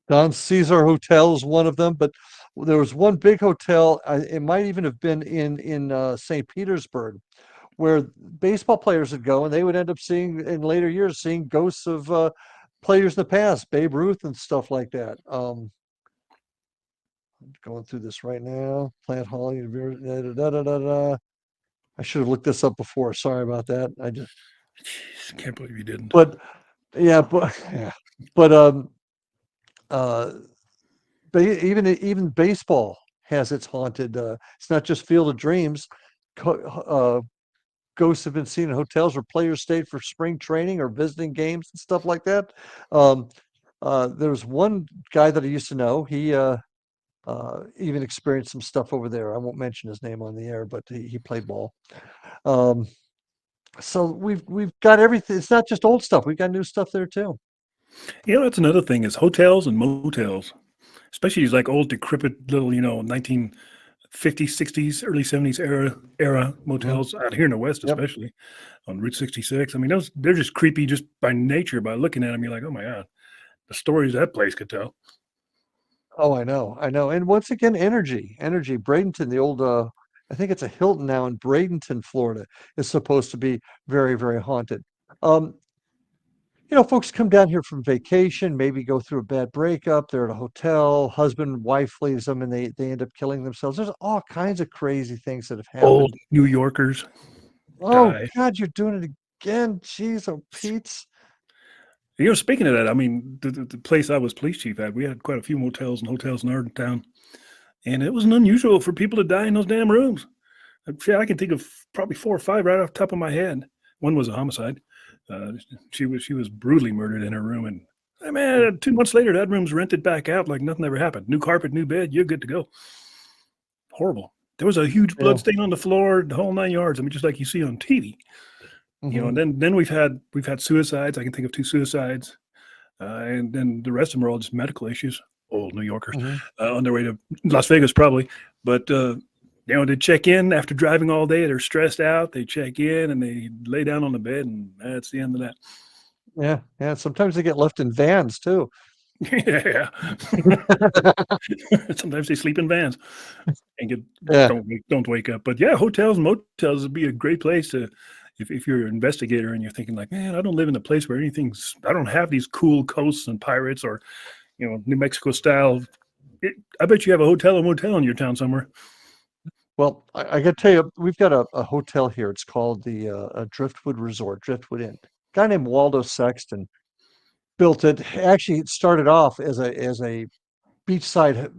Don Caesar Hotel is one of them, but there was one big hotel. It might even have been in St. Petersburg, where baseball players would go, and they would end up seeing in later years seeing ghosts of players in the past, Babe Ruth and stuff like that. I'm going through this right now. Plant Holly. Da, da, da, da, da. I should have looked this up before. Sorry about that. I just, Jeez, can't believe you didn't. but yeah, but yeah, but uh, even baseball has its haunted. It's not just Field of Dreams. Ghosts have been seen in hotels where players stayed for spring training or visiting games and stuff like that. Um, there was one guy that I used to know. He even experienced some stuff over there. I won't mention his name on the air, but he played ball. Um, so we've got everything. It's not just old stuff. We've got new stuff there too. You know, that's another thing is hotels and motels, especially these like old decrepit little, 1950s, 60s, early 70s era Mhm. motels out here in the West, Yep. especially on Route 66. I mean, they're just creepy just by nature. By looking at them, you're like, oh my god, the stories that place could tell. Oh, I know. And once again, energy. Bradenton, the old, I think it's a Hilton now in Bradenton, Florida, is supposed to be very, very haunted. Um, folks come down here from vacation, maybe go through a bad breakup. They're at a hotel, husband, wife leaves them, and they end up killing themselves. There's all kinds of crazy things that have Old happened. New Yorkers Oh die. God, you're doing it again. Jeez, oh Pete's. Speaking of that, I mean, the place I was police chief at, we had quite a few motels and hotels in our town, and it wasn't unusual for people to die in those damn rooms. I can think of probably four or five right off the top of my head. One was a homicide. Uh, she was brutally murdered in her room, and man, 2 months later, that room's rented back out like nothing ever happened. New carpet, new bed, you're good to go. Horrible. There was a huge blood Yeah. stain on the floor, the whole 9 yards. I mean, just like you see on TV. Hmm. And then we've had suicides. I can think of two suicides, and then the rest of them are all just medical issues. Old New Yorkers Hmm. on their way to Las Vegas, probably. But they check in after driving all day. They're stressed out. They check in and they lay down on the bed, and that's the end of that. Yeah, yeah. Sometimes they get left in vans too. Yeah. Sometimes they sleep in vans and get Yeah. don't wake up. But yeah, hotels and motels would be a great place to if you're an investigator and you're thinking like, man, I don't live in a place where I don't have these cool coasts and pirates or New Mexico style. I bet you have a hotel or motel in your town somewhere. Well, I got to tell you, we've got a hotel here. It's called the Driftwood Resort, Driftwood Inn. Guy named Waldo Sexton built it. Actually, it started off as a beachside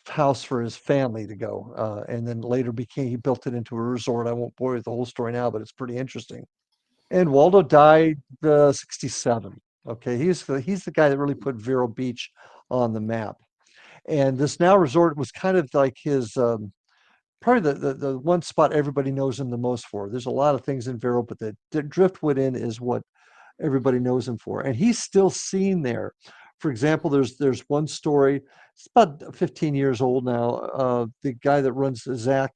house for his family to go, and then later he built it into a resort. I won't bore you with the whole story now, but it's pretty interesting. And Waldo died 67. Okay, he's the guy that really put Vero Beach on the map. And this now resort was kind of like his probably the one spot everybody knows him the most for. There's a lot of things in Vero, but the Driftwood Inn is what everybody knows him for, and he's still seen there. For example, there's one story. It's about 15 years old now. The guy that runs Zach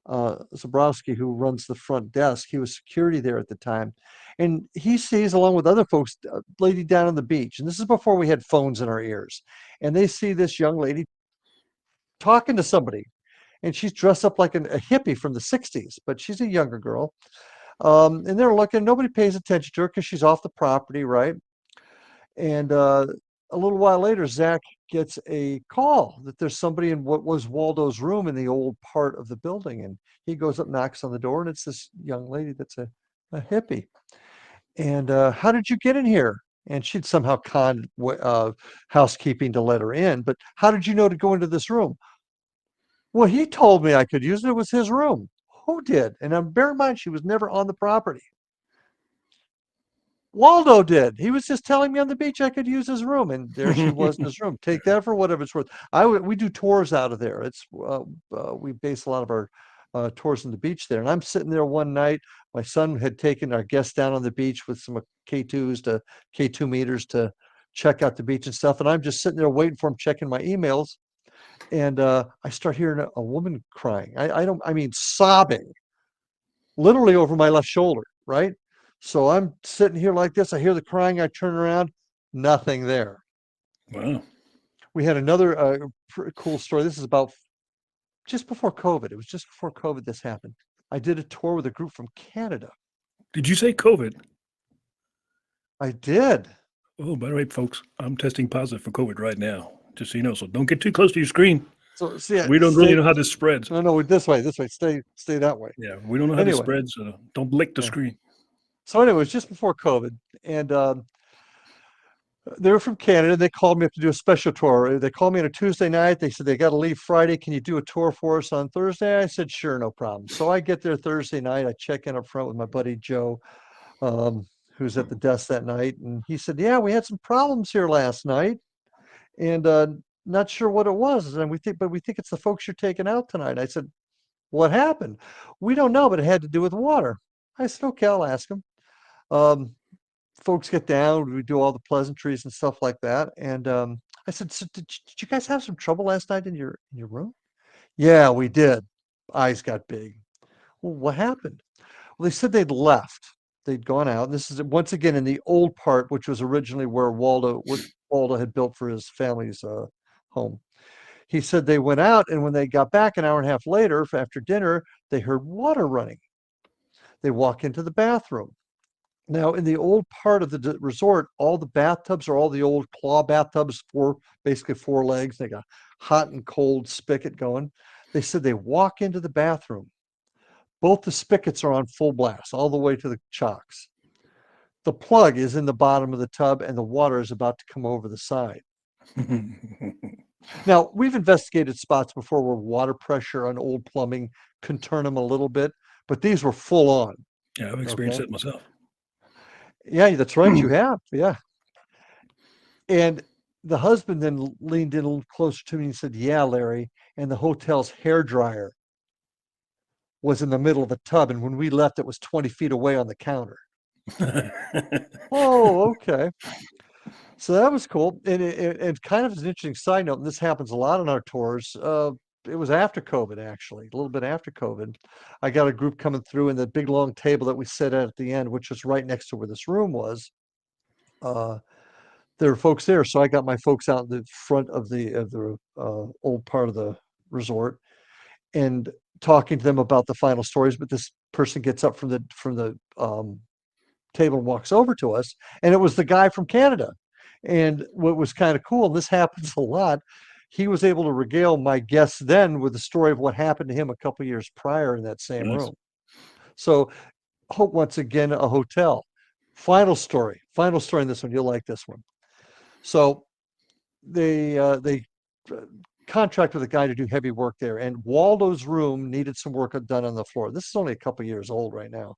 Zabrowski, who runs the front desk, he was security there at the time, and he sees, along with other folks, a lady down on the beach. And this is before we had phones in our ears, and they see this young lady talking to somebody, and she's dressed up like a hippie from the 60s, but she's a younger girl. And they're looking, nobody pays attention to her because she's off the property, right? And a little while later, Zach gets a call that there's somebody in what was Waldo's room in the old part of the building. And he goes up, knocks on the door, and it's this young lady that's a hippie. And how did you get in here? And she'd somehow conned housekeeping to let her in. But how did you know to go into this room? Well, he told me I could use it. It was his room. Who did? And bear in mind, she was never on the property. Waldo did. He was just telling me on the beach I could use his room, and there she was in his room. Take that for whatever it's worth. We do tours out of there. It's we base a lot of our tours on the beach there. And I'm sitting there one night. My son had taken our guests down on the beach with some K2s to K2 meters to check out the beach and stuff. And I'm just sitting there waiting for him, checking my emails. And I start hearing a woman crying. I mean, sobbing, literally over my left shoulder, right? So I'm sitting here like this. I hear the crying. I turn around, nothing there. Wow. We had another cool story. This is about just before COVID. It was just before COVID this happened. I did a tour with a group from Canada. Did you say COVID? I did. Oh, by the way, folks, I'm testing positive for COVID right now, just so you know. So don't get too close to your screen. So yeah, we don't really know how this spreads. No, this way. Stay that way. Yeah, we don't know how this spreads. So don't lick the screen. So anyway, it was just before COVID, and they were from Canada. They called me up to do a special tour. They called me on a Tuesday night. They said they got to leave Friday. Can you do a tour for us on Thursday? I said, sure, no problem. So I get there Thursday night. I check in up front with my buddy Joe, who's at the desk that night, and he said, yeah, we had some problems here last night, and not sure what it was. And we think it's the folks you're taking out tonight. I said, what happened? We don't know, but it had to do with water. I said, okay, I'll ask them. Folks get down, we do all the pleasantries and stuff like that. And I said, so did you guys have some trouble last night in your room? Yeah, we did. Eyes got big. Well, what happened? Well, they said they'd left. They'd gone out. And this is once again in the old part, which was originally where Waldo had built for his family's home. He said they went out, and when they got back an hour and a half later after dinner, they heard water running. They walk into the bathroom. Now, in the old part of the resort, all the bathtubs are all the old claw bathtubs, basically four legs. They got hot and cold spigot going. They said they walk into the bathroom. Both the spigots are on full blast, all the way to the chocks. The plug is in the bottom of the tub, and the water is about to come over the side. Now, we've investigated spots before where water pressure on old plumbing can turn them a little bit, but these were full on. Yeah, I've experienced it myself. Yeah, that's right. You have. Yeah. And the husband then leaned in a little closer to me and said, yeah, Larry. And the hotel's hair dryer was in the middle of the tub. And when we left, it was 20 feet away on the counter. Oh, okay. So that was cool. And kind of as an interesting side note, and this happens a lot on our tours. It was after COVID, actually, a little bit after COVID. I got a group coming through, and the big long table that we sat at the end, which was right next to where this room was, there were folks there. So I got my folks out in the front of the old part of the resort and talking to them about the final stories. But this person gets up from the table and walks over to us, and it was the guy from Canada. And what was kind of cool, and this happens a lot, he was able to regale my guests then with the story of what happened to him a couple of years prior in that same room. So, once again, a hotel. Final story in this one. You'll like this one. So, they contract with a guy to do heavy work there, and Waldo's room needed some work done on the floor. This is only a couple of years old right now.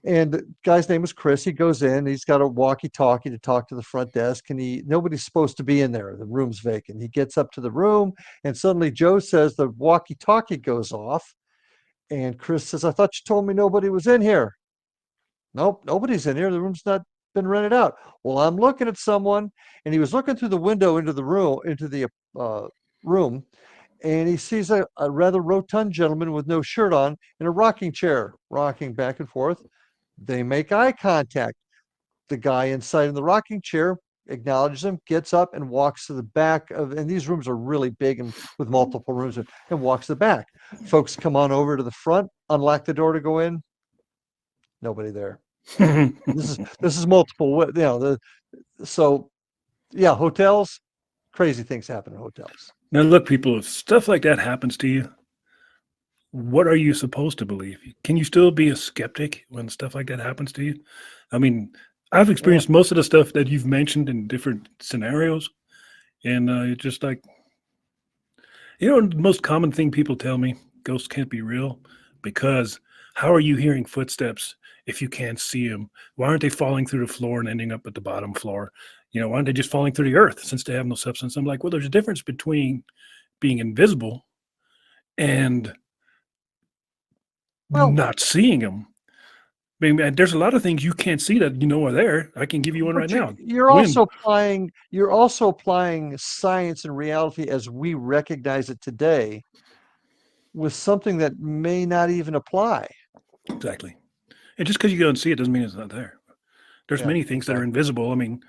And the guy's name was Chris. He goes in, he's got a walkie-talkie to talk to the front desk, and nobody's supposed to be in there. The room's vacant. He gets up to the room, and suddenly Joe says the walkie-talkie goes off. And Chris says, I thought you told me nobody was in here. Nope, nobody's in here. The room's not been rented out. Well, I'm looking at someone, and he was looking through the window into the room, and he sees a rather rotund gentleman with no shirt on in a rocking chair, rocking back and forth. They make eye contact. The guy inside in the rocking chair acknowledges him, gets up and walks to the back and these rooms are really big and with multiple rooms, and walks to the back. Folks come on over to the front, unlock the door to go in. Nobody there. This is multiple, so Yeah, hotels, crazy things happen in hotels. Now, look, people, if stuff like that happens to you, what are you supposed to believe? Can you still be a skeptic when stuff like that happens to you? I mean, I've Yeah. experienced most of the stuff that you've mentioned in different scenarios, and it's just like, the most common thing people tell me, ghosts can't be real because how are you hearing footsteps if you can't see them? Why aren't they falling through the floor and ending up at the bottom floor? Why aren't they just falling through the earth since they have no substance? I'm like, well, there's a difference between being invisible and Well, not seeing them. I mean, there's a lot of things you can't see that are there. I can give you one right but now. you're Wind. also applying science and reality as we recognize it today with something that may not even apply. Exactly. And just because you don't see it doesn't mean it's not there. There's Yeah, many things that are exactly. invisible. I mean,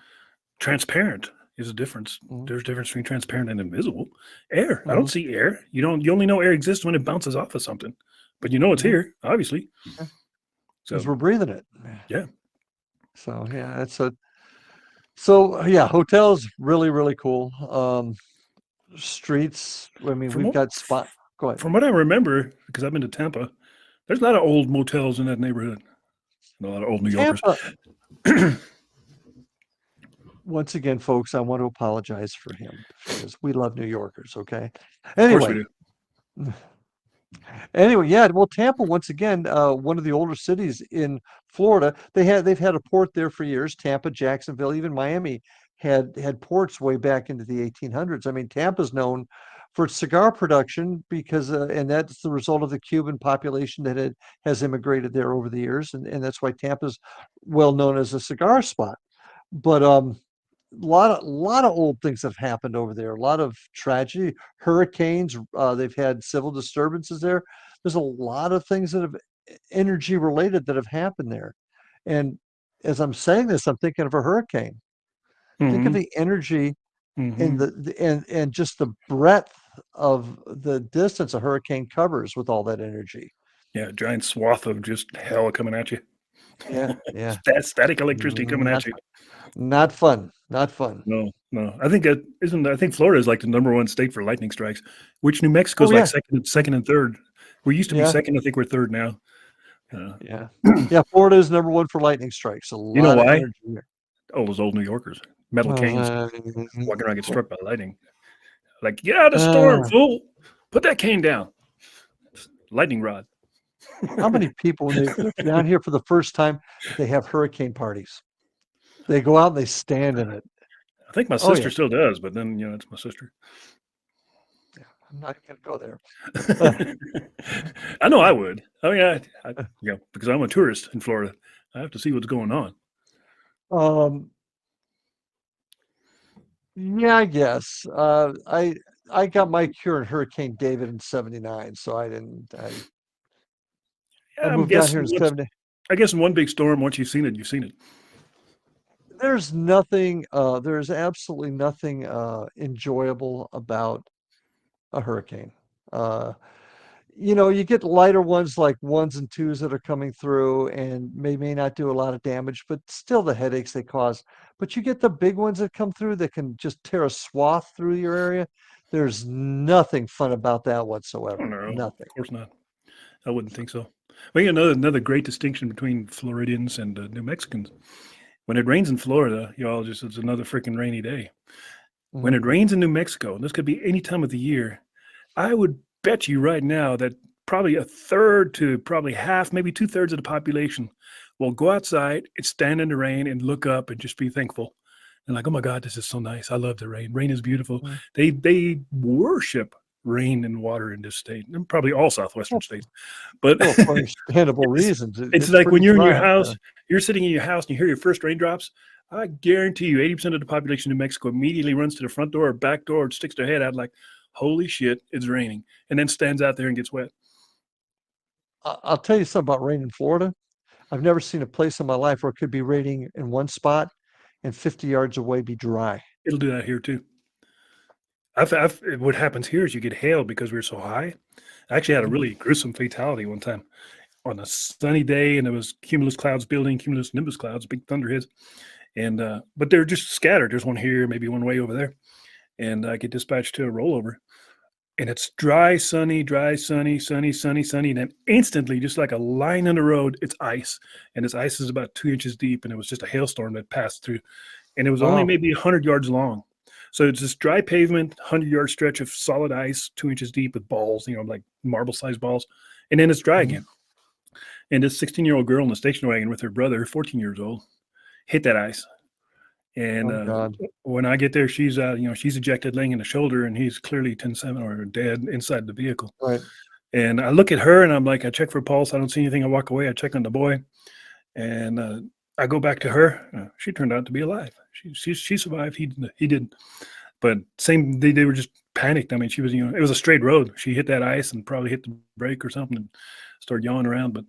transparent is a difference. Mhm, There's a difference between transparent and invisible. Air. I mhm, don't see air. You only know air exists when it bounces off of something. But you know it's mhm, here, obviously. yeah, So 'cause we're breathing it. yeah. So, yeah, yeah, hotels, really, really cool. Streets, I mean, From we've what got spot go ahead. from what I remember, because I've been to Tampa, there's a lot of old motels in that neighborhood. And a lot of old New Yorkers. Tampa, Of once again, folks, I want to apologize for him because we love New Yorkers, okay? course we Anyway, do. yeah, well, Tampa, once again, one of the older cities in Florida. They've had a port there for years. Tampa, Jacksonville, even Miami had ports way back into the 1800s. I mean, Tampa's known for its cigar production because, and that's the result of the Cuban population that has immigrated there over the years, and that's why Tampa's well known as a cigar spot. But lot of old things have happened over there. A lot of tragedy, hurricanes. They've had civil disturbances there. There's a lot of things that have energy related that have happened there. And as I'm saying this, I'm thinking of a hurricane. Think of Hmm. the energy and Hmm. and just the breadth of the distance a hurricane covers with all that energy. Yeah, giant swath of just hell coming at you. Yeah, yeah. Static electricity coming Not at you. not fun. Not fun. No, no. I think that isn't. I think Florida is like the number one state for lightning strikes, which New Mexico Oh is like yeah. second and third. We used to be Yeah. second. I think we're third now. Uh, Yeah. Yeah, Florida is number 1 for lightning strikes. A you know lot of why? energy here. Oh, those old New Yorkers, metal canes, Uh, walking around, get struck by lightning. Like, get out of the storm, uh, fool! Put that cane down. Lightning rod. how many people when they're down here for the first time, they have hurricane parties. They go out and they stand in it. I think my Oh yeah. sister still does, but then it's my sister. Yeah. I'm not gonna go there. I know I would. Oh yeah, because I'm a tourist in Florida. I have to see what's going on. Um, yeah, I guess. I got my cure in Hurricane David in '79, so I didn't I Yeah, I'm moved down guessing. here in '70. I guess in one big storm, once you've seen it, you've seen it. There's nothing there's absolutely nothing enjoyable about a hurricane. Uh you get lighter ones like ones and twos that are coming through and may not do a lot of damage, but still the headaches they cause. But you get the big ones that come through that can just tear a swath through your area. There's nothing fun about that Oh whatsoever. no, Nothing. of course not. I wouldn't think so. Well, another great distinction between Floridians and New Mexicans. When it rains in Florida, it's another freaking rainy day. When Mhm. it rains in New Mexico, and this could be any time of the year, I would bet you right now that probably a third to probably half, maybe two-thirds of the population will go outside and stand in the rain and look up and just be thankful. And like, oh my God, this is so nice. I love the rain. Rain is beautiful. Mm. They worship rain and water in this state, and probably all southwestern Well, states. But well, for understandable it's, reasons. it's It's like pretty when you're in your dry out house, there. you're sitting in your house and you hear your first raindrops. I guarantee you 80% of the population of New Mexico immediately runs to the front door or back door and sticks their head out like, holy shit, it's raining, and then stands out there and gets wet. I'll tell you something about rain in Florida. I've never seen a place in my life where it could be raining in one spot and 50 yards away be dry. It'll do that here too. What happens here is you get hail because we're so high. I actually had a Mhm. really gruesome fatality one time on a sunny day, and there was cumulus clouds building, cumulus nimbus clouds, big thunder hits, And but they're just scattered. There's one here, maybe one way over there, and I get dispatched to a rollover, and it's dry, sunny, sunny, sunny, sunny, and then instantly, just like a line on the road, it's ice, and this ice is about 2 inches deep, and it was just a hailstorm that passed through, and it was only Wow. maybe 100 yards long. So it's this dry pavement, 100-yard stretch of solid ice, 2 inches deep with balls, like marble-sized balls, and then it's dry Mhm. again. And this 16-year-old girl in the station wagon with her brother, 14 years old, hit that ice. And Oh God. when I get there, she's ejected, laying in the shoulder, and he's clearly 10-7 or dead inside the vehicle. Right. And I look at her, and I'm like, I check for pulse. I don't see anything. I walk away. I check on the boy, and I go back to her. She turned out to be alive. She survived. He didn't. But same, they were just panicked. I mean, she was, it was a straight road. She hit that ice and probably hit the brake or something and started yawing around. But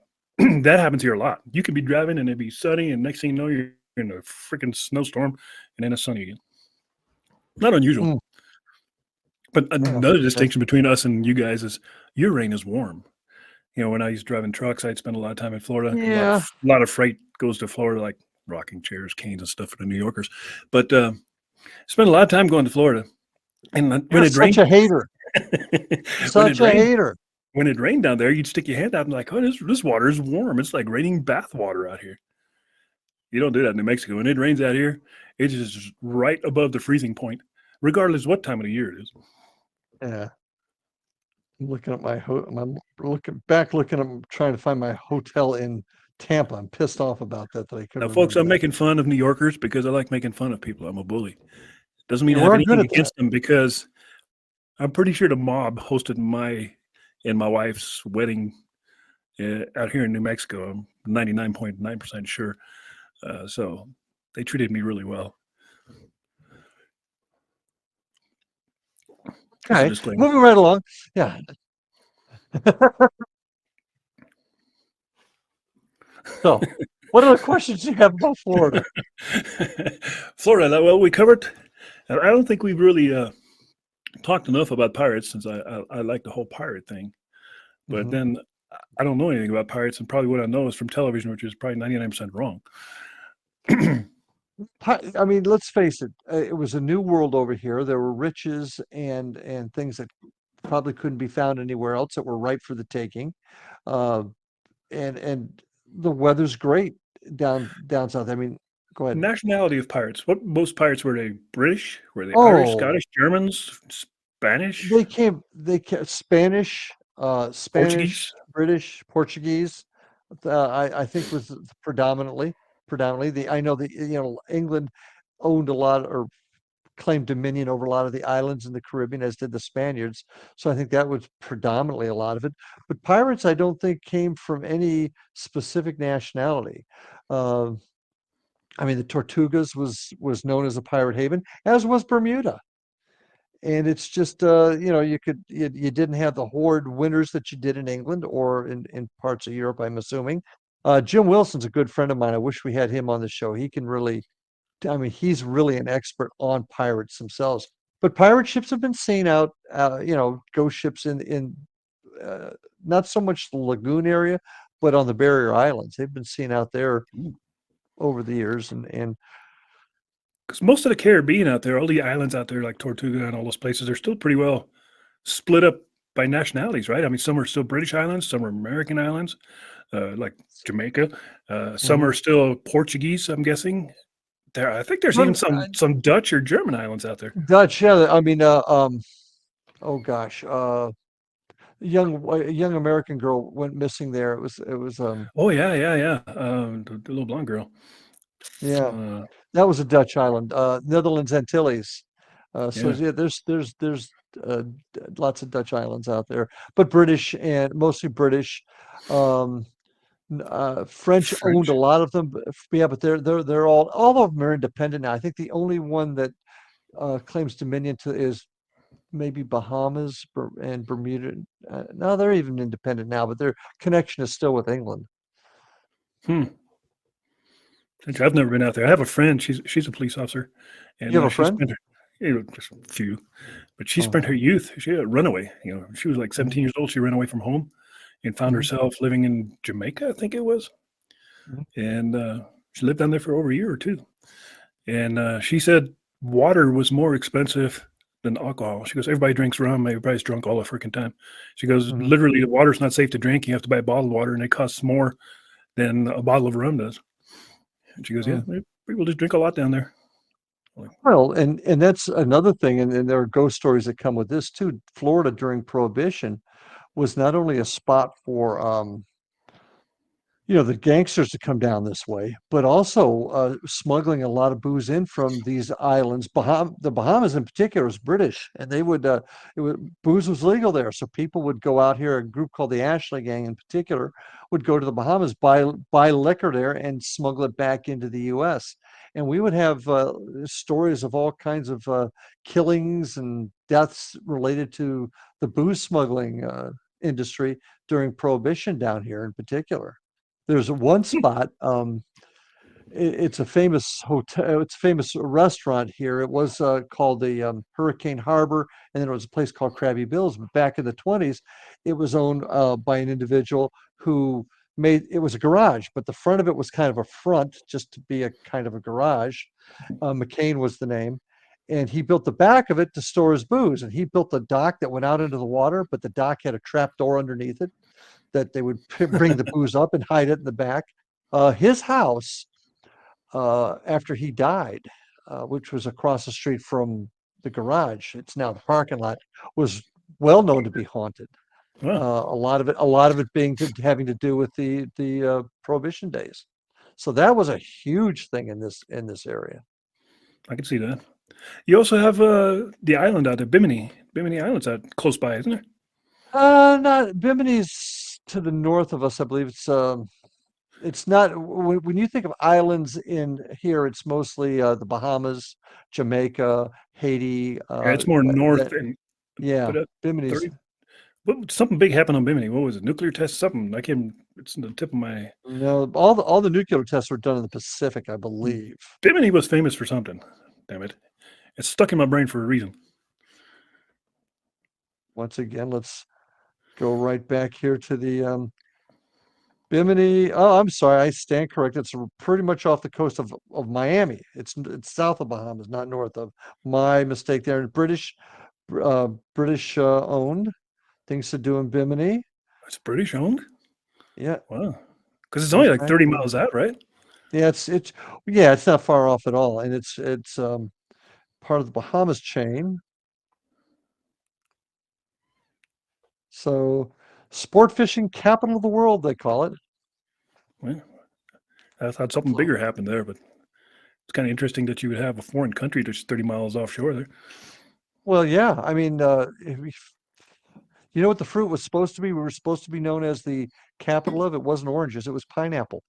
that happens here a lot. You could be driving and it'd be sunny, and next thing you know, you're in a freaking snowstorm, and then it's sunny again. Not unusual. Mm. But Yeah. another distinction between us and you guys is your rain is warm. When I used driving trucks, I'd spend a lot of time in Florida. Yeah. A lot of freight goes to Florida, like rocking chairs, canes, and stuff for the New Yorkers. But spent a lot of time going to Florida. And when You're it such rained, a hater. when Such it a rained, hater. when it rained down there, you'd stick your hand out and like, oh, this water is warm. It's like raining bath water out here. You don't do that in New Mexico. When it rains out here, it's just right above the freezing point, regardless what time of the year it is. Yeah. I'm looking at I'm looking at trying to find my hotel in Tampa. I'm pissed off about that I couldn't Now, folks, remember I'm that. making fun of New Yorkers because I like making fun of people. I'm a bully. Doesn't mean You I have are good anything at that. against them, because I'm pretty sure the mob hosted my wife's wedding out here in New Mexico. I'm 99.9% sure. So they treated me really well. Just a Okay. disclaimer. Moving right along. Yeah. So, what other questions do you have about Florida? Florida. Well, we covered. I don't think we've really talked enough about pirates, since I like the whole pirate thing. But Mhm. then I don't know anything about pirates, and probably what I know is from television, which is probably 99% wrong. I mean, let's face it. It was a new world over here. There were riches and things that probably couldn't be found anywhere else that were ripe for the taking. Uh, and the weather's great down south. I mean, go ahead. Nationality of pirates. What most pirates were they? British? Were they Irish, Oh, Scottish, Germans, Spanish, they came Spanish, Spanish, Portuguese? British, Portuguese. I think was predominantly I know that England owned a lot or claimed dominion over a lot of the islands in the Caribbean, as did the Spaniards. So I think that was predominantly a lot of it. But pirates, I don't think came from any specific nationality. Uh, I mean, the Tortugas was known as a pirate haven, as was Bermuda. And it's just you didn't have the horrid winters that you did in England or in parts of Europe, I'm assuming. Jim Wilson's a good friend of mine. I wish we had him on the show. He can really, I mean, he's really an expert on pirates themselves. But pirate ships have been seen out, ghost ships in uh, not so much the lagoon area, but on the barrier islands. They've been seen out there over the years, and Because most of the Caribbean out there, all the islands out there, like Tortuga and all those places, they're still pretty well split up by nationalities, right? I mean, some are still British islands, some are American islands, like Jamaica. Some Mhm. are still Portuguese, I'm guessing. I think there's even But, some Dutch or German islands out there. Dutch, yeah. I mean, oh gosh, a young American girl went missing there. It was Oh yeah, yeah, yeah. The little blonde girl. yeah, Uh, that was a Dutch island, Netherlands Antilles. So yeah, yeah, there's lots of Dutch islands out there, but British and mostly British. Um, French owned a French. lot of them. Yeah, but they're all of them are independent now. I think the only one that claims dominion to is maybe Bahamas and Bermuda. No, they're even independent now, but their connection is still with England. Hmm. I've never been out there. I have a friend. She's a police officer, and You have a she friend? spent just a few, but she Oh, spent her youth. She had a runaway. She was like mhm, 17 years old. She ran away from home and found mhm, herself living in Jamaica, I think it was, mhm. and she lived down there for over a year or two. and she said water was more expensive than alcohol. She goes, everybody drinks rum, everybody's drunk all the freaking time. She goes, Mhm. literally, the water's not safe to drink. You have to buy bottled water, and it costs more than a bottle of rum does. And she goes, yeah, Mm. people just drink a lot down there. Well, and that's another thing, and there are ghost stories that come with this too. Florida during Prohibition was not only a spot for the gangsters to come down this way, but also smuggling a lot of booze in from these islands. The Bahamas in particular was British, and they would booze was legal there, so people would go out here. A group called the Ashley Gang, in particular, would go to the Bahamas, buy liquor there, and smuggle it back into the U.S. And we would have stories of all kinds of killings and deaths related to the booze smuggling industry during Prohibition down here, in particular. There's one spot, it's a famous hotel, it's a famous restaurant here. It was called the Hurricane Harbor, and then it was a place called Krabby Bill's. But back in the 20s, it was owned by an individual who made it was a garage, but the front of it was kind of a front just to be a kind of a garage. McCain was the name. And he built the back of it to store his booze. And he built a dock that went out into the water, but the dock had a trap door underneath it that they would bring the booze up and hide it in the back. His house, after he died, which was across the street from the garage, it's now the parking lot, was well known to be haunted. Wow, A lot of it being having to do with the Prohibition days. So that was a huge thing in this area. I can see that. You also have the island out there, Bimini. Bimini Island's out close by, isn't it? Not Bimini's to the north of us, I believe. It's not when you think of islands in here, it's mostly the Bahamas, Jamaica, Haiti. Yeah, it's more north, That and yeah, but Bimini's 30. Something big happened on Bimini. What was it? Nuclear test? Something. I can't. It's on the tip of my. no, all the nuclear tests were done in the Pacific, I believe. Bimini was famous for something. Damn it! It's stuck in my brain for a reason. Once again, let's go right back here to the Bimini. Oh, I'm sorry, I stand corrected. It's pretty much off the coast of Miami. It's south of Bahamas, not north of. My mistake there. British owned. Things to do in Bimini. It's British owned. Yeah, Wow. Because it's only goes like back 30 to miles out, right? yeah, it's not far off at all, and it's part of the Bahamas chain. So, sport fishing capital of the world, they call it. Well, I thought something bigger happened there, but it's kind of interesting that you would have a foreign country just 30 miles offshore there. Well, yeah, I mean, you know what the fruit was supposed to be? We were supposed to be known as the capital of. It wasn't oranges, it was pineapple.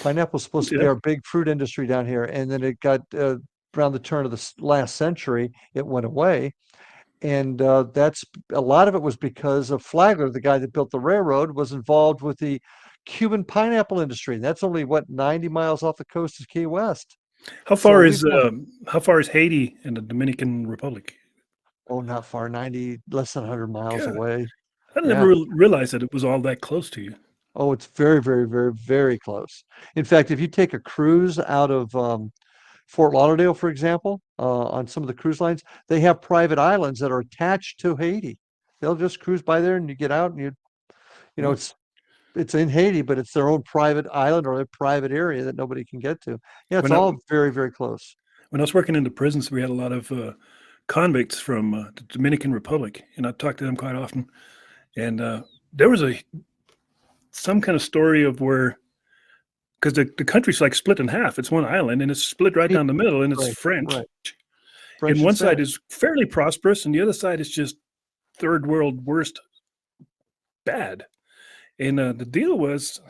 Pineapple was supposed to be Yeah. our big fruit industry down here, and then it got around the turn of the last century, it went away. And that's a lot of it was because of Flagler, the guy that built the railroad, was involved with the Cuban pineapple industry. And that's only what 90 miles off the coast of Key West. How So far we've is got Haiti and the Dominican Republic? not far, 90, less than 100 miles God, away. I never Yeah. realized that it was all that close to you. Oh, it's very, very, very, very close. In fact, if you take a cruise out of Fort Lauderdale, for example, on some of the cruise lines, they have private islands that are attached to Haiti. They'll just cruise by there and you get out and you know, Well, it's in Haiti, but it's their own private island or a private area that nobody can get to. Yeah, it's when I all very, very close. when I was working in the prisons, we had a lot of convicts from the Dominican Republic, and I talked to them quite often. And there was some kind of story of where, because the country's like split in half. It's one island, and it's split right Yeah, down the middle, and it's right, French. right. And French and one side Spanish. is fairly prosperous, and the other side is just third world worst bad. And the deal was,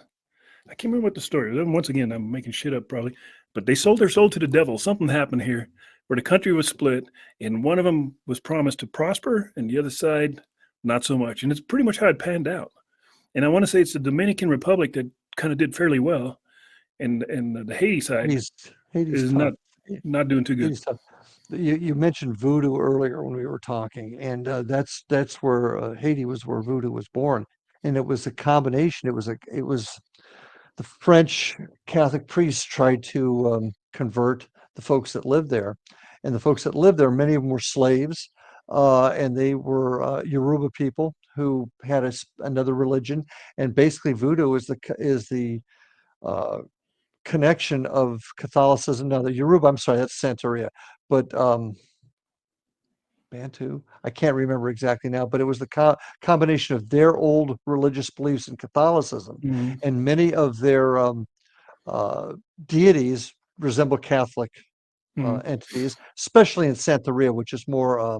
I can't remember what the story was. Once again, I'm making shit up probably, but they sold their soul to the devil. Something happened here where the country was split, and one of them was promised to prosper, and the other side not so much. And it's pretty much how it panned out. And I want to say it's the Dominican Republic that kind of did fairly well, and the Haiti side Haiti's Haiti's is tough. not doing too good. Haiti's tough. You mentioned voodoo earlier when we were talking, and that's where Haiti was where voodoo was born, and it was a combination. It was the French Catholic priests tried to convert the folks that lived there. And the folks that lived there, many of them were slaves, and they were Yoruba people who had another religion. And basically, voodoo is the uh, connection of Catholicism. Now, the Yoruba, I'm sorry, that's Santeria, but Bantu. I can't remember exactly now, but it was the combination of their old religious beliefs in Catholicism, Mhm. and many of their uh, deities resemble Catholic Mhm. entities, especially in Santeria, which is more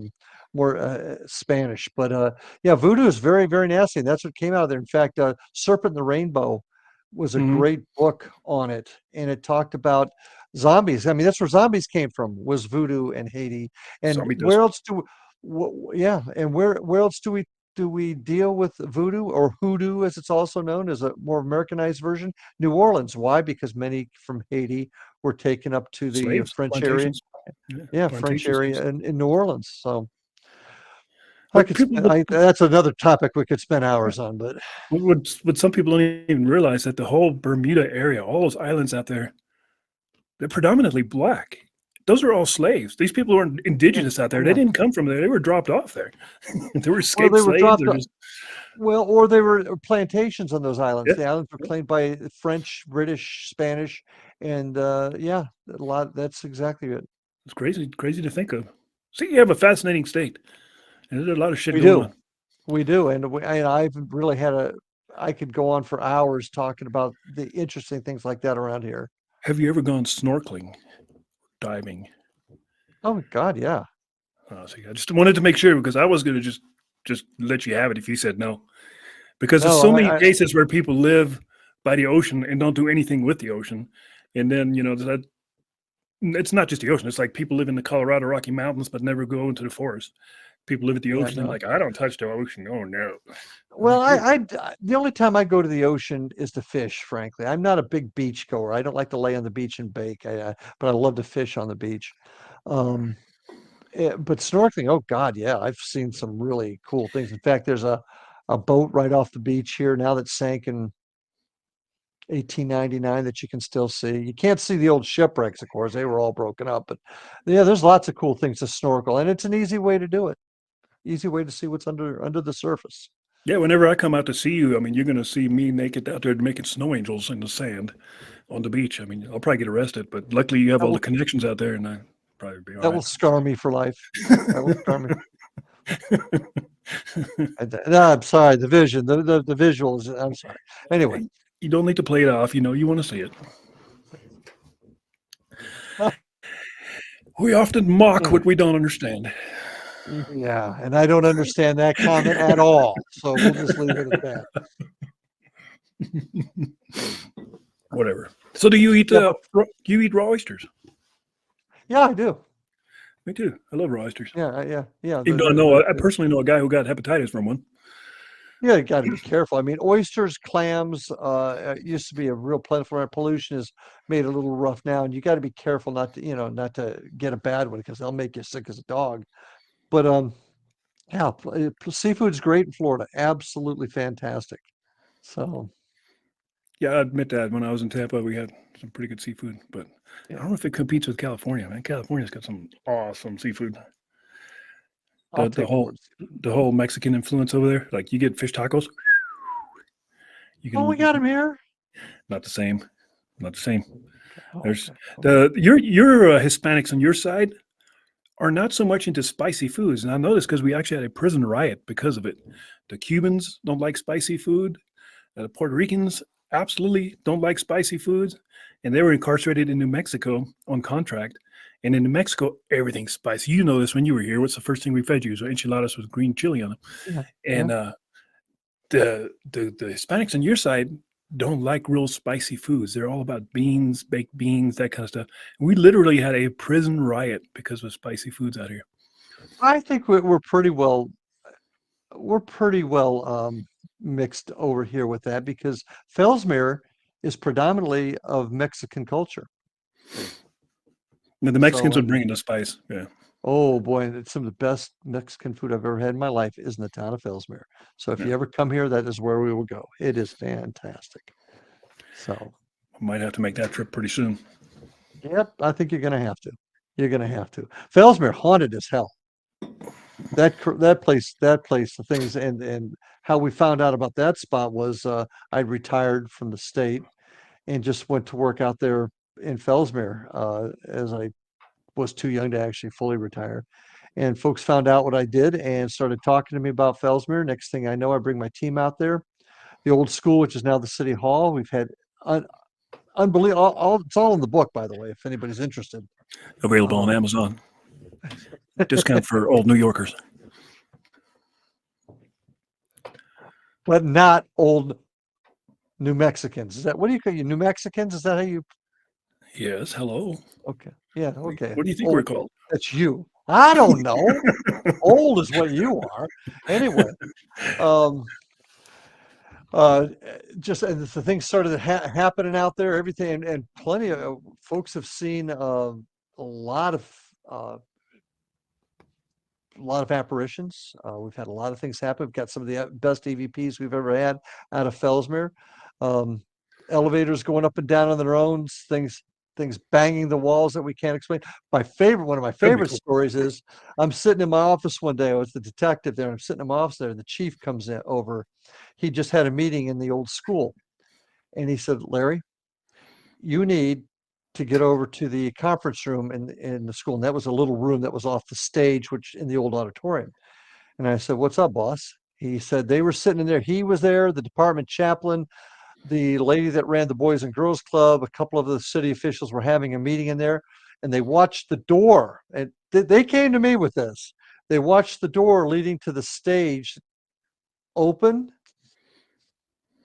Spanish. But yeah, voodoo is very, very nasty, and that's what came out of there. In fact, Serpent in the Rainbow was a Mhm. great book on it, and it talked about zombies. I mean, that's where zombies came from, was voodoo and Haiti. And Zombitos. where else yeah, and where else do we deal with voodoo, or hoodoo, as it's also known, as a more Americanized version? New Orleans. Why? Because many from Haiti were taken up to the Slaves. French area. Plantations. Yeah. Yeah, French Plantation slaves. area in New Orleans. So I But could people, spend, that's another topic we could spend hours on, but what some people don't even realize that the whole Bermuda area, all those islands out there, they're predominantly black. Those are all slaves. These people weren't yeah, indigenous out oh there. They yeah. didn't come from there. They were dropped off there. They were Well, escaped they were slaves. dropped. Or just Well, or they were plantations on those islands. yeah, The islands were yeah. claimed by French, British, Spanish, and yeah, a lot. That's exactly it. It's crazy, crazy to think of. See, you have a fascinating state, and there's a lot of shit We going do, on. we do, and I've really had a. I could go on for hours talking about the interesting things like that around here. Have you ever gone snorkeling, diving? Oh God, yeah. See, I just wanted to make sure because I was going to just let you have it if you said no. Because there's No, so many I cases where people live by the ocean and don't do anything with the ocean, and then that it's not just the ocean. It's like people live in the Colorado Rocky Mountains but never go into the forest. People live at the yeah, ocean and no. like I don't touch the ocean. Oh no! I'm Well, like you're the only time I go to the ocean is to fish, frankly. I'm not a big beach goer. I don't like to lay on the beach and bake. But I love to fish on the beach. Um, but snorkeling, oh God, yeah, I've seen some really cool things. In fact, there's a boat right off the beach here now that sank in 1899 that you can still see. You can't see the old shipwrecks, of course. They were all broken up, but yeah, there's lots of cool things to snorkel, and it's an easy way to do it. Easy way to see what's under the surface. yeah. Whenever I come out to see you, I mean, you're going to see me naked out there making snow angels in the sand on the beach. I mean, I'll probably get arrested, but luckily you have That all the will connections out there, and I probably be all that will right. scar me for life. That will scar me. No, I'm sorry. The vision, the visuals. I'm sorry. Anyway, You don't need to play it off. You know you want to see it. We often mock anyway, what we don't understand. yeah, and I don't understand that comment at all. So we'll just leave it at that. Whatever. So, do you eat Yeah, but you eat raw oysters? yeah, I do. Me too. I love raw oysters. Yeah, yeah. Even though I personally know a guy who got hepatitis from one. Yeah, you got to be careful. I mean, oysters, clams, used to be a real plentiful. Pollution has made it a little rough now, and you got to be careful not to get a bad one because they'll make you sick as a dog. But yeah, seafood's great in Florida. Absolutely fantastic. So Yeah, I admit that when I was in Tampa, we had some pretty good seafood, but I yeah, don't know if it competes with California. Man, California's got some awesome seafood. I'll The take the whole word seafood. the whole Mexican influence over there. Like you get fish tacos, you Oh, we got can him here. not the same, not the same. Oh, There's okay. Oh, your Hispanics on your side are not so much into spicy foods, and I know this because we actually had a prison riot because of it. The Cubans don't like spicy food. The Puerto Ricans absolutely don't like spicy foods, and they were incarcerated in New Mexico on contract. And in New Mexico, everything's spicy. You know this when you were here. What's the first thing we fed you? So enchiladas with green chili on them. yeah, yeah. And the Hispanics on your side don't like real spicy foods. They're all about beans, baked beans, that kind of stuff. We literally had a prison riot because of spicy foods out here. I think we're pretty well mixed over here with that because Fellsmere is predominantly of Mexican culture. Now, the So Mexicans I would bring mean, in the spice. Yeah, oh boy, and it's some of the best Mexican food I've ever had in my life is in the town of Fellsmere. So if yeah. you ever come here, that is where we will go. It is fantastic. So I might have to make that trip pretty soon. Yep, I think you're going to have to. You're going to have to. Fellsmere haunted as hell. That place, the things, and how we found out about that spot was I'd retired from the state and just went to work out there in Fellsmere as I was too young to actually fully retire. And folks found out what I did and started talking to me about Fellsmere. Next thing I know, I bring my team out there. The old school, which is now the city hall. We've had unbelievable. It's all in the book, by the way, if anybody's interested. Available on Amazon. Discount for old New Yorkers. But not old New Mexicans. Is that what do you call you? New Mexicans? Is that how you? Yes. Hello. Okay. Yeah. Okay. What do you think Old, we're called? that's you. I don't know. Old is what you are. Anyway, um, just and the things started happening out there. Everything and plenty of folks have seen a lot of uh, a lot of apparitions. We've had a lot of things happen. We've got some of the best EVPs we've ever had out of Fellsmere. Um, Elevators going up and down on their own, things banging the walls that we can't explain. One of my That'd be favorite cool. stories is I'm sitting in my office one day. I was the detective there. I'm sitting in my office there. The chief comes in over. He just had a meeting in the old school, and he said, "Larry, you need to get over to the conference room in the school." And that was a little room that was off the stage, which in the old auditorium. And I said, "What's up, boss?" He said they were sitting in there. He was there, the department chaplain, the lady that ran the Boys and Girls Club, a couple of the city officials were having a meeting in there, and they watched the door. And they came to me with this. They watched the door leading to the stage open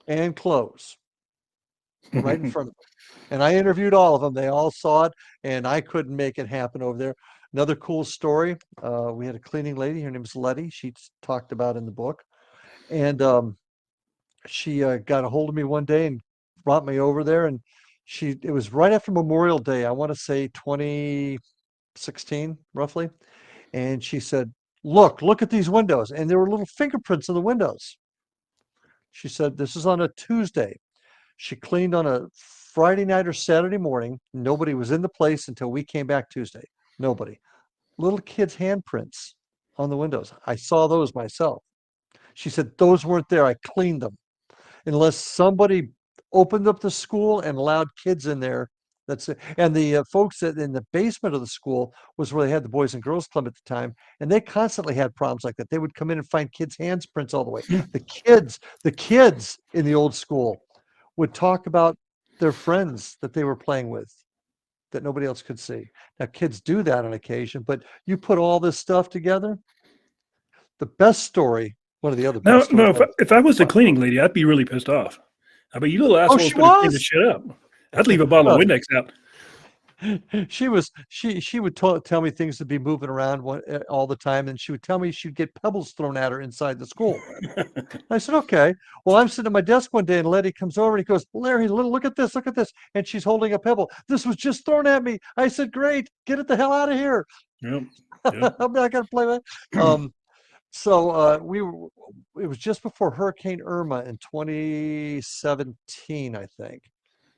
and close right in front of them. And I interviewed all of them. They all saw it, and I couldn't make it happen over there. Another cool story. We had a cleaning lady. Her name is Letty. She's talked about in the book, and she got a hold of me one day and brought me over there. And it was right after Memorial Day. I want to say 2016, roughly. And she said, look at these windows. And there were little fingerprints in the windows. She said, this is on a Tuesday. She cleaned on a Friday night or Saturday morning. Nobody was in the place until we came back Tuesday. Nobody. Little kids' handprints on the windows. I saw those myself. She said, those weren't there. I cleaned them. Unless somebody opened up the school and allowed kids in there. That's it. And the folks that in the basement of the school was where they had the Boys and Girls Club at the time, and they constantly had problems like that. They would come in and find kids' handprints all the way. The kids in the old school would talk about their friends that they were playing with that nobody else could see. Now, kids do that on occasion, but you put all this stuff together. The best story, one of the other No, best no. stories. If I was the cleaning lady, I'd be really pissed off. I mean, you little Oh, assholes she could have cleaned this was. shit up. I'd leave a bottle of Windex out. She would tell me things to be moving around all the time, and she would tell me she'd get pebbles thrown at her inside the school. I said, okay. Well, I'm sitting at my desk one day, and Letty comes over and he goes, Larry, look at this, and she's holding a pebble. This was just thrown at me. I said, great, get it the hell out of here. Yep. Yep. I'm not gonna play with it. So it was just before Hurricane Irma in 2017, I think,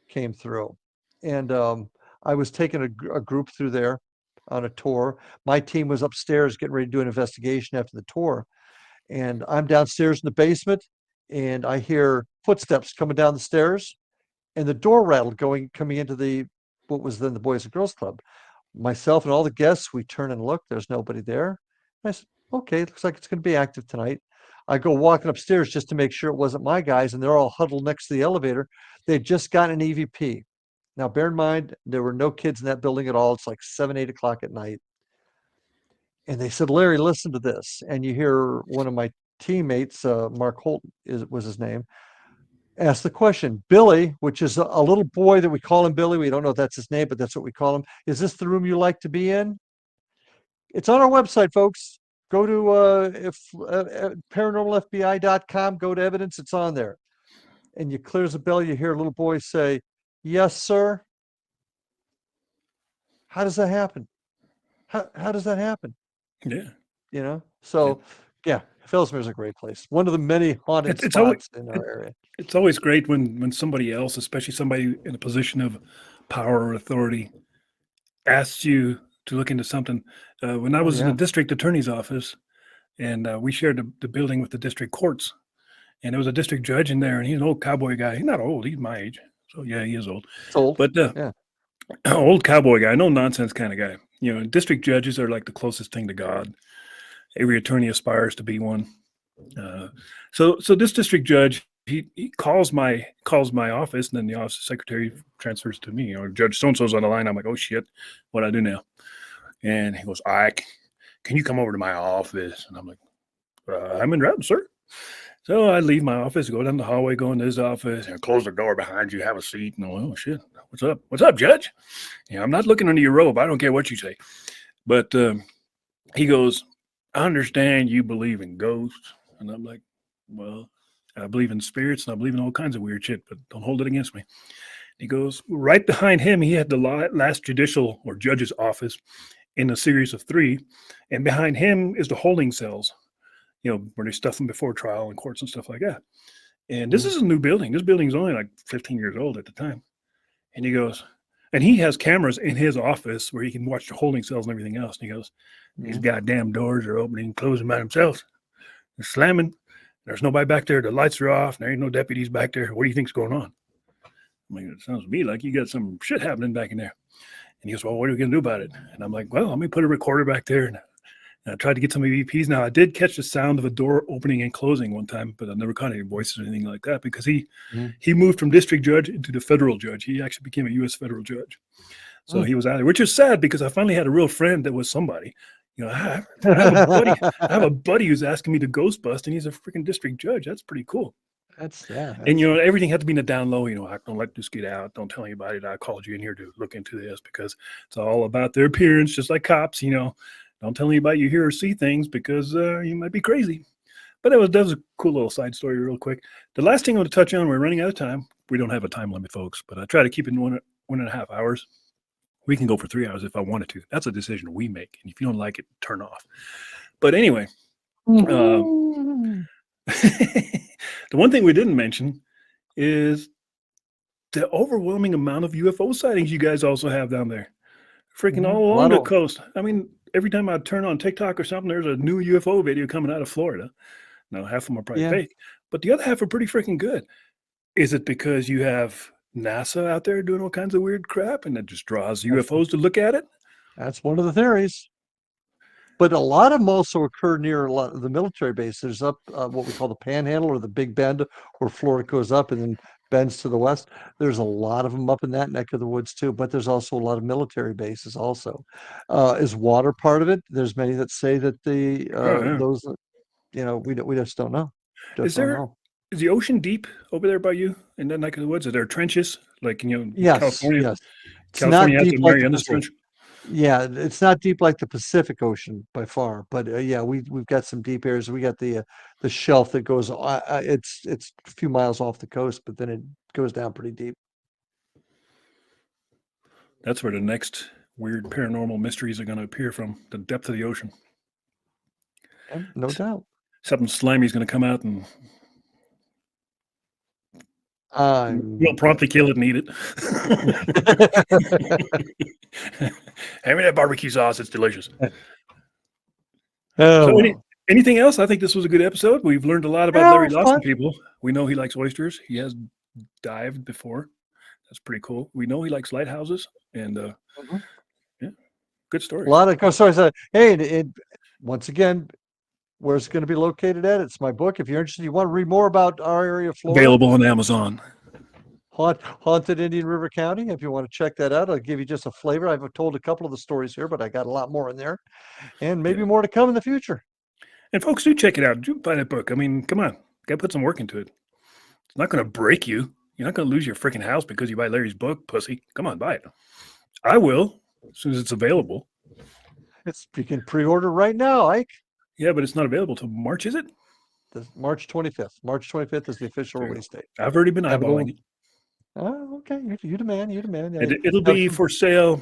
came through. And I was taking a group through there on a tour. My team was upstairs getting ready to do an investigation after the tour. And I'm downstairs in the basement and I hear footsteps coming down the stairs and the door rattled coming into what was then the Boys and Girls Club. Myself and all the guests, we turn and look, there's nobody there. I said, okay, looks like it's going to be active tonight. I go walking upstairs just to make sure it wasn't my guys, and they're all huddled next to the elevator. They'd just got an EVP. Now, bear in mind, there were no kids in that building at all. It's like 7, 8 o'clock at night. And they said, Larry, listen to this. And you hear one of my teammates, Mark Holt was his name, ask the question, Billy, which is a little boy that we call him Billy. We don't know if that's his name, but that's what we call him. Is this the room you like to be in? It's on our website, folks. Go to paranormalfbi.com, go to evidence, it's on there. And you clears the bell, you hear a little boy say, yes, sir. How does that happen? How does that happen? Yeah. You know? So yeah, Fellsmere is a great place. One of the many haunted It's always spots in our area. it's always great when somebody else, especially somebody in a position of power or authority, asks you to look into something. When I Oh was in the yeah. district attorney's office, and we shared the building with the district courts, and there was a district judge in there, and he's an old cowboy guy. He's not old; he's my age, so yeah, he is old. It's old. But Yeah. old cowboy guy, no nonsense kind of guy. You know, district judges are like the closest thing to God. Every attorney aspires to be one. So this district judge, he calls my office, and then the office secretary transfers to me. Or Judge so and so's on the line. I'm like, oh shit, what do I do now? And he goes, Ike, can you come over to my office? And I'm like, I'm in route, sir. So I leave my office, go down the hallway, go into his office, and close the door behind you, have a seat. And I'm like, oh shit, what's up? What's up, Judge? Yeah, I'm not looking under your robe. I don't care what you say. But he goes, I understand you believe in ghosts. And I'm like, well, I believe in spirits and I believe in all kinds of weird shit, but don't hold it against me. He goes, right behind him, he had the last judicial or judge's office in a series of 3. And behind him is the holding cells, you know, where they stuff them before trial in courts and stuff like that. And this Mhm. is a new building. This building's only like 15 years old at the time. And he goes, and he has cameras in his office where he can watch the holding cells and everything else. And he goes, these Mhm. goddamn doors are opening and closing by themselves. They're slamming. There's nobody back there. The lights are off. There ain't no deputies back there. What do you think's going on? I'm like, it sounds to me like you got some shit happening back in there. And he goes, well, what are we going to do about it? And I'm like, well, let me put a recorder back there. And I tried to get some EVPs. Now, I did catch the sound of a door opening and closing one time, but I never caught any voices or anything like that because he Mhm. moved from district judge into the federal judge. He actually became a U.S. federal judge. So he was out there, which is sad because I finally had a real friend that was somebody. You know, I have a buddy. I have a buddy who's asking me to ghost bust, and he's a freaking district judge. That's pretty cool. Yeah. And you know, everything had to be in the down low. You know, I don't let this get out. Don't tell anybody that I called you in here to look into this because it's all about their appearance, just like cops. You know, don't tell anybody you hear or see things because you might be crazy. But that was a cool little side story, real quick. The last thing I want to touch on, we're running out of time. We don't have a time limit, folks, but I try to keep it in 1.5 hours. We can go for 3 hours if I wanted to. That's a decision we make. And if you don't like it, turn off. But anyway, the one thing we didn't mention is the overwhelming amount of UFO sightings you guys also have down there. Freaking all A along lot the of coast. I mean, every time I turn on TikTok or something, there's a new UFO video coming out of Florida. Now, half of them are probably yeah. fake, but the other half are pretty freaking good. Is it because you have NASA out there doing all kinds of weird crap and that just draws That's UFOs to look at it? that's one of the theories. But a lot of them also occur near a lot of the military bases. There's up what we call the Panhandle or the Big Bend, where Florida goes up and then bends to the west. There's a lot of them up in that neck of the woods too. But there's also a lot of military bases also. Is water part of it? There's many that say that Oh, yeah. those we just don't know. Is Just don't there know. is the ocean deep over there by you in that neck of the woods? Are there trenches like Yes, California? yes. It's not California has deep the like the Marianas Pacific. Trench. Yeah, it's not deep like the Pacific Ocean by far, but yeah, we've got some deep areas. We got the shelf that goes. It's a few miles off the coast, but then it goes down pretty deep. That's where the next weird paranormal mysteries are going to appear from the depth of the ocean. Yeah, no doubt. Something slimy is going to come out and we'll I'm promptly kill it and eat it. Hand me that barbecue sauce. It's delicious. Oh So, well. anything else? I think this was a good episode. We've learned a lot about Yeah, it Larry was fun. Lawson people. We know he likes oysters. He has dived before. That's pretty cool. We know he likes lighthouses. And Mhm. yeah, good A stories. lot of ghost stories. Hey, once again, where's it going to be located at? It's my book. If you're interested, you want to read more about our area of Florida, Available on Amazon. Haunted Indian River County. If you want to check that out, I'll give you just a flavor. I've told a couple of the stories here, but I got a lot more in there, and maybe Yeah. more to come in the future. And folks, do check it out. Do buy that book. I mean, come on. Got to put some work into it. It's not going to break you. You're not going to lose your freaking house because you buy Larry's book, pussy. Come on, buy it. I will as soon as it's available. You can pre-order right now, Ike. Yeah, but it's not available till March, is it? March 25th. March 25th is the official There you release date. go. I've already been Have a good eyeballing one. it. Oh, okay. You the man. You the man. Yeah, It'll have be some. for sale.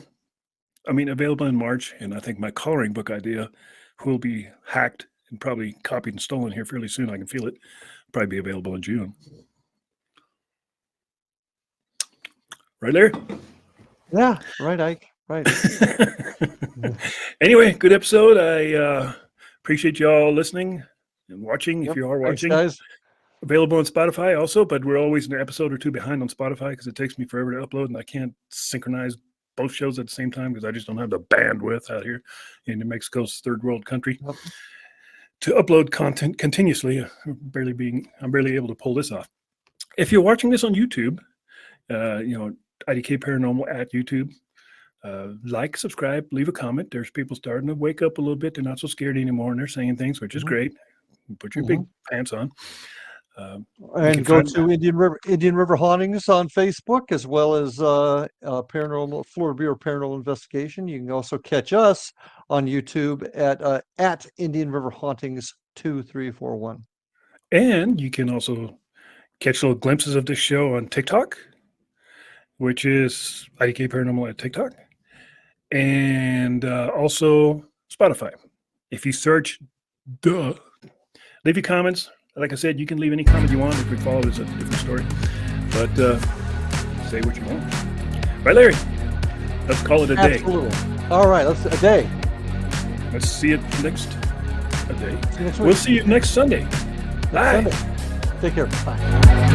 I mean, available in March. And I think my coloring book idea will be hacked and probably copied and stolen here fairly soon. I can feel it. Probably be available in June. Right there. Yeah, right, Ike. Right. Anyway, good episode. I appreciate you all listening and watching. If Yep. you are Thanks, watching, guys. available on Spotify also, but we're always an episode or two behind on Spotify because it takes me forever to upload, and I can't synchronize both shows at the same time because I just don't have the bandwidth out here in New Mexico's third world country Yep. to upload content continuously. I'm barely able to pull this off. If you're watching this on YouTube, IDK Paranormal at YouTube, like, subscribe, leave a comment. There's people starting to wake up a little bit. They're not so scared anymore, and they're saying things, which is great. Put your big pants on. And go to Indian River Hauntings on Facebook, as well as Florida Bureau of Paranormal Investigation. You can also catch us on YouTube at Indian River Hauntings 2341. And you can also catch little glimpses of this show on TikTok, which is IDK Paranormal at TikTok, and also Spotify. If you search, leave your comments. Like I said, you can leave any comment you want. If we follow, it's a different story. But say what you want. Right, Larry? Let's call it a day. Absolutely. All right, let's a day. Let's see it next a day. See you next We'll week. see you next Sunday. Bye. Sunday. Take care. Bye.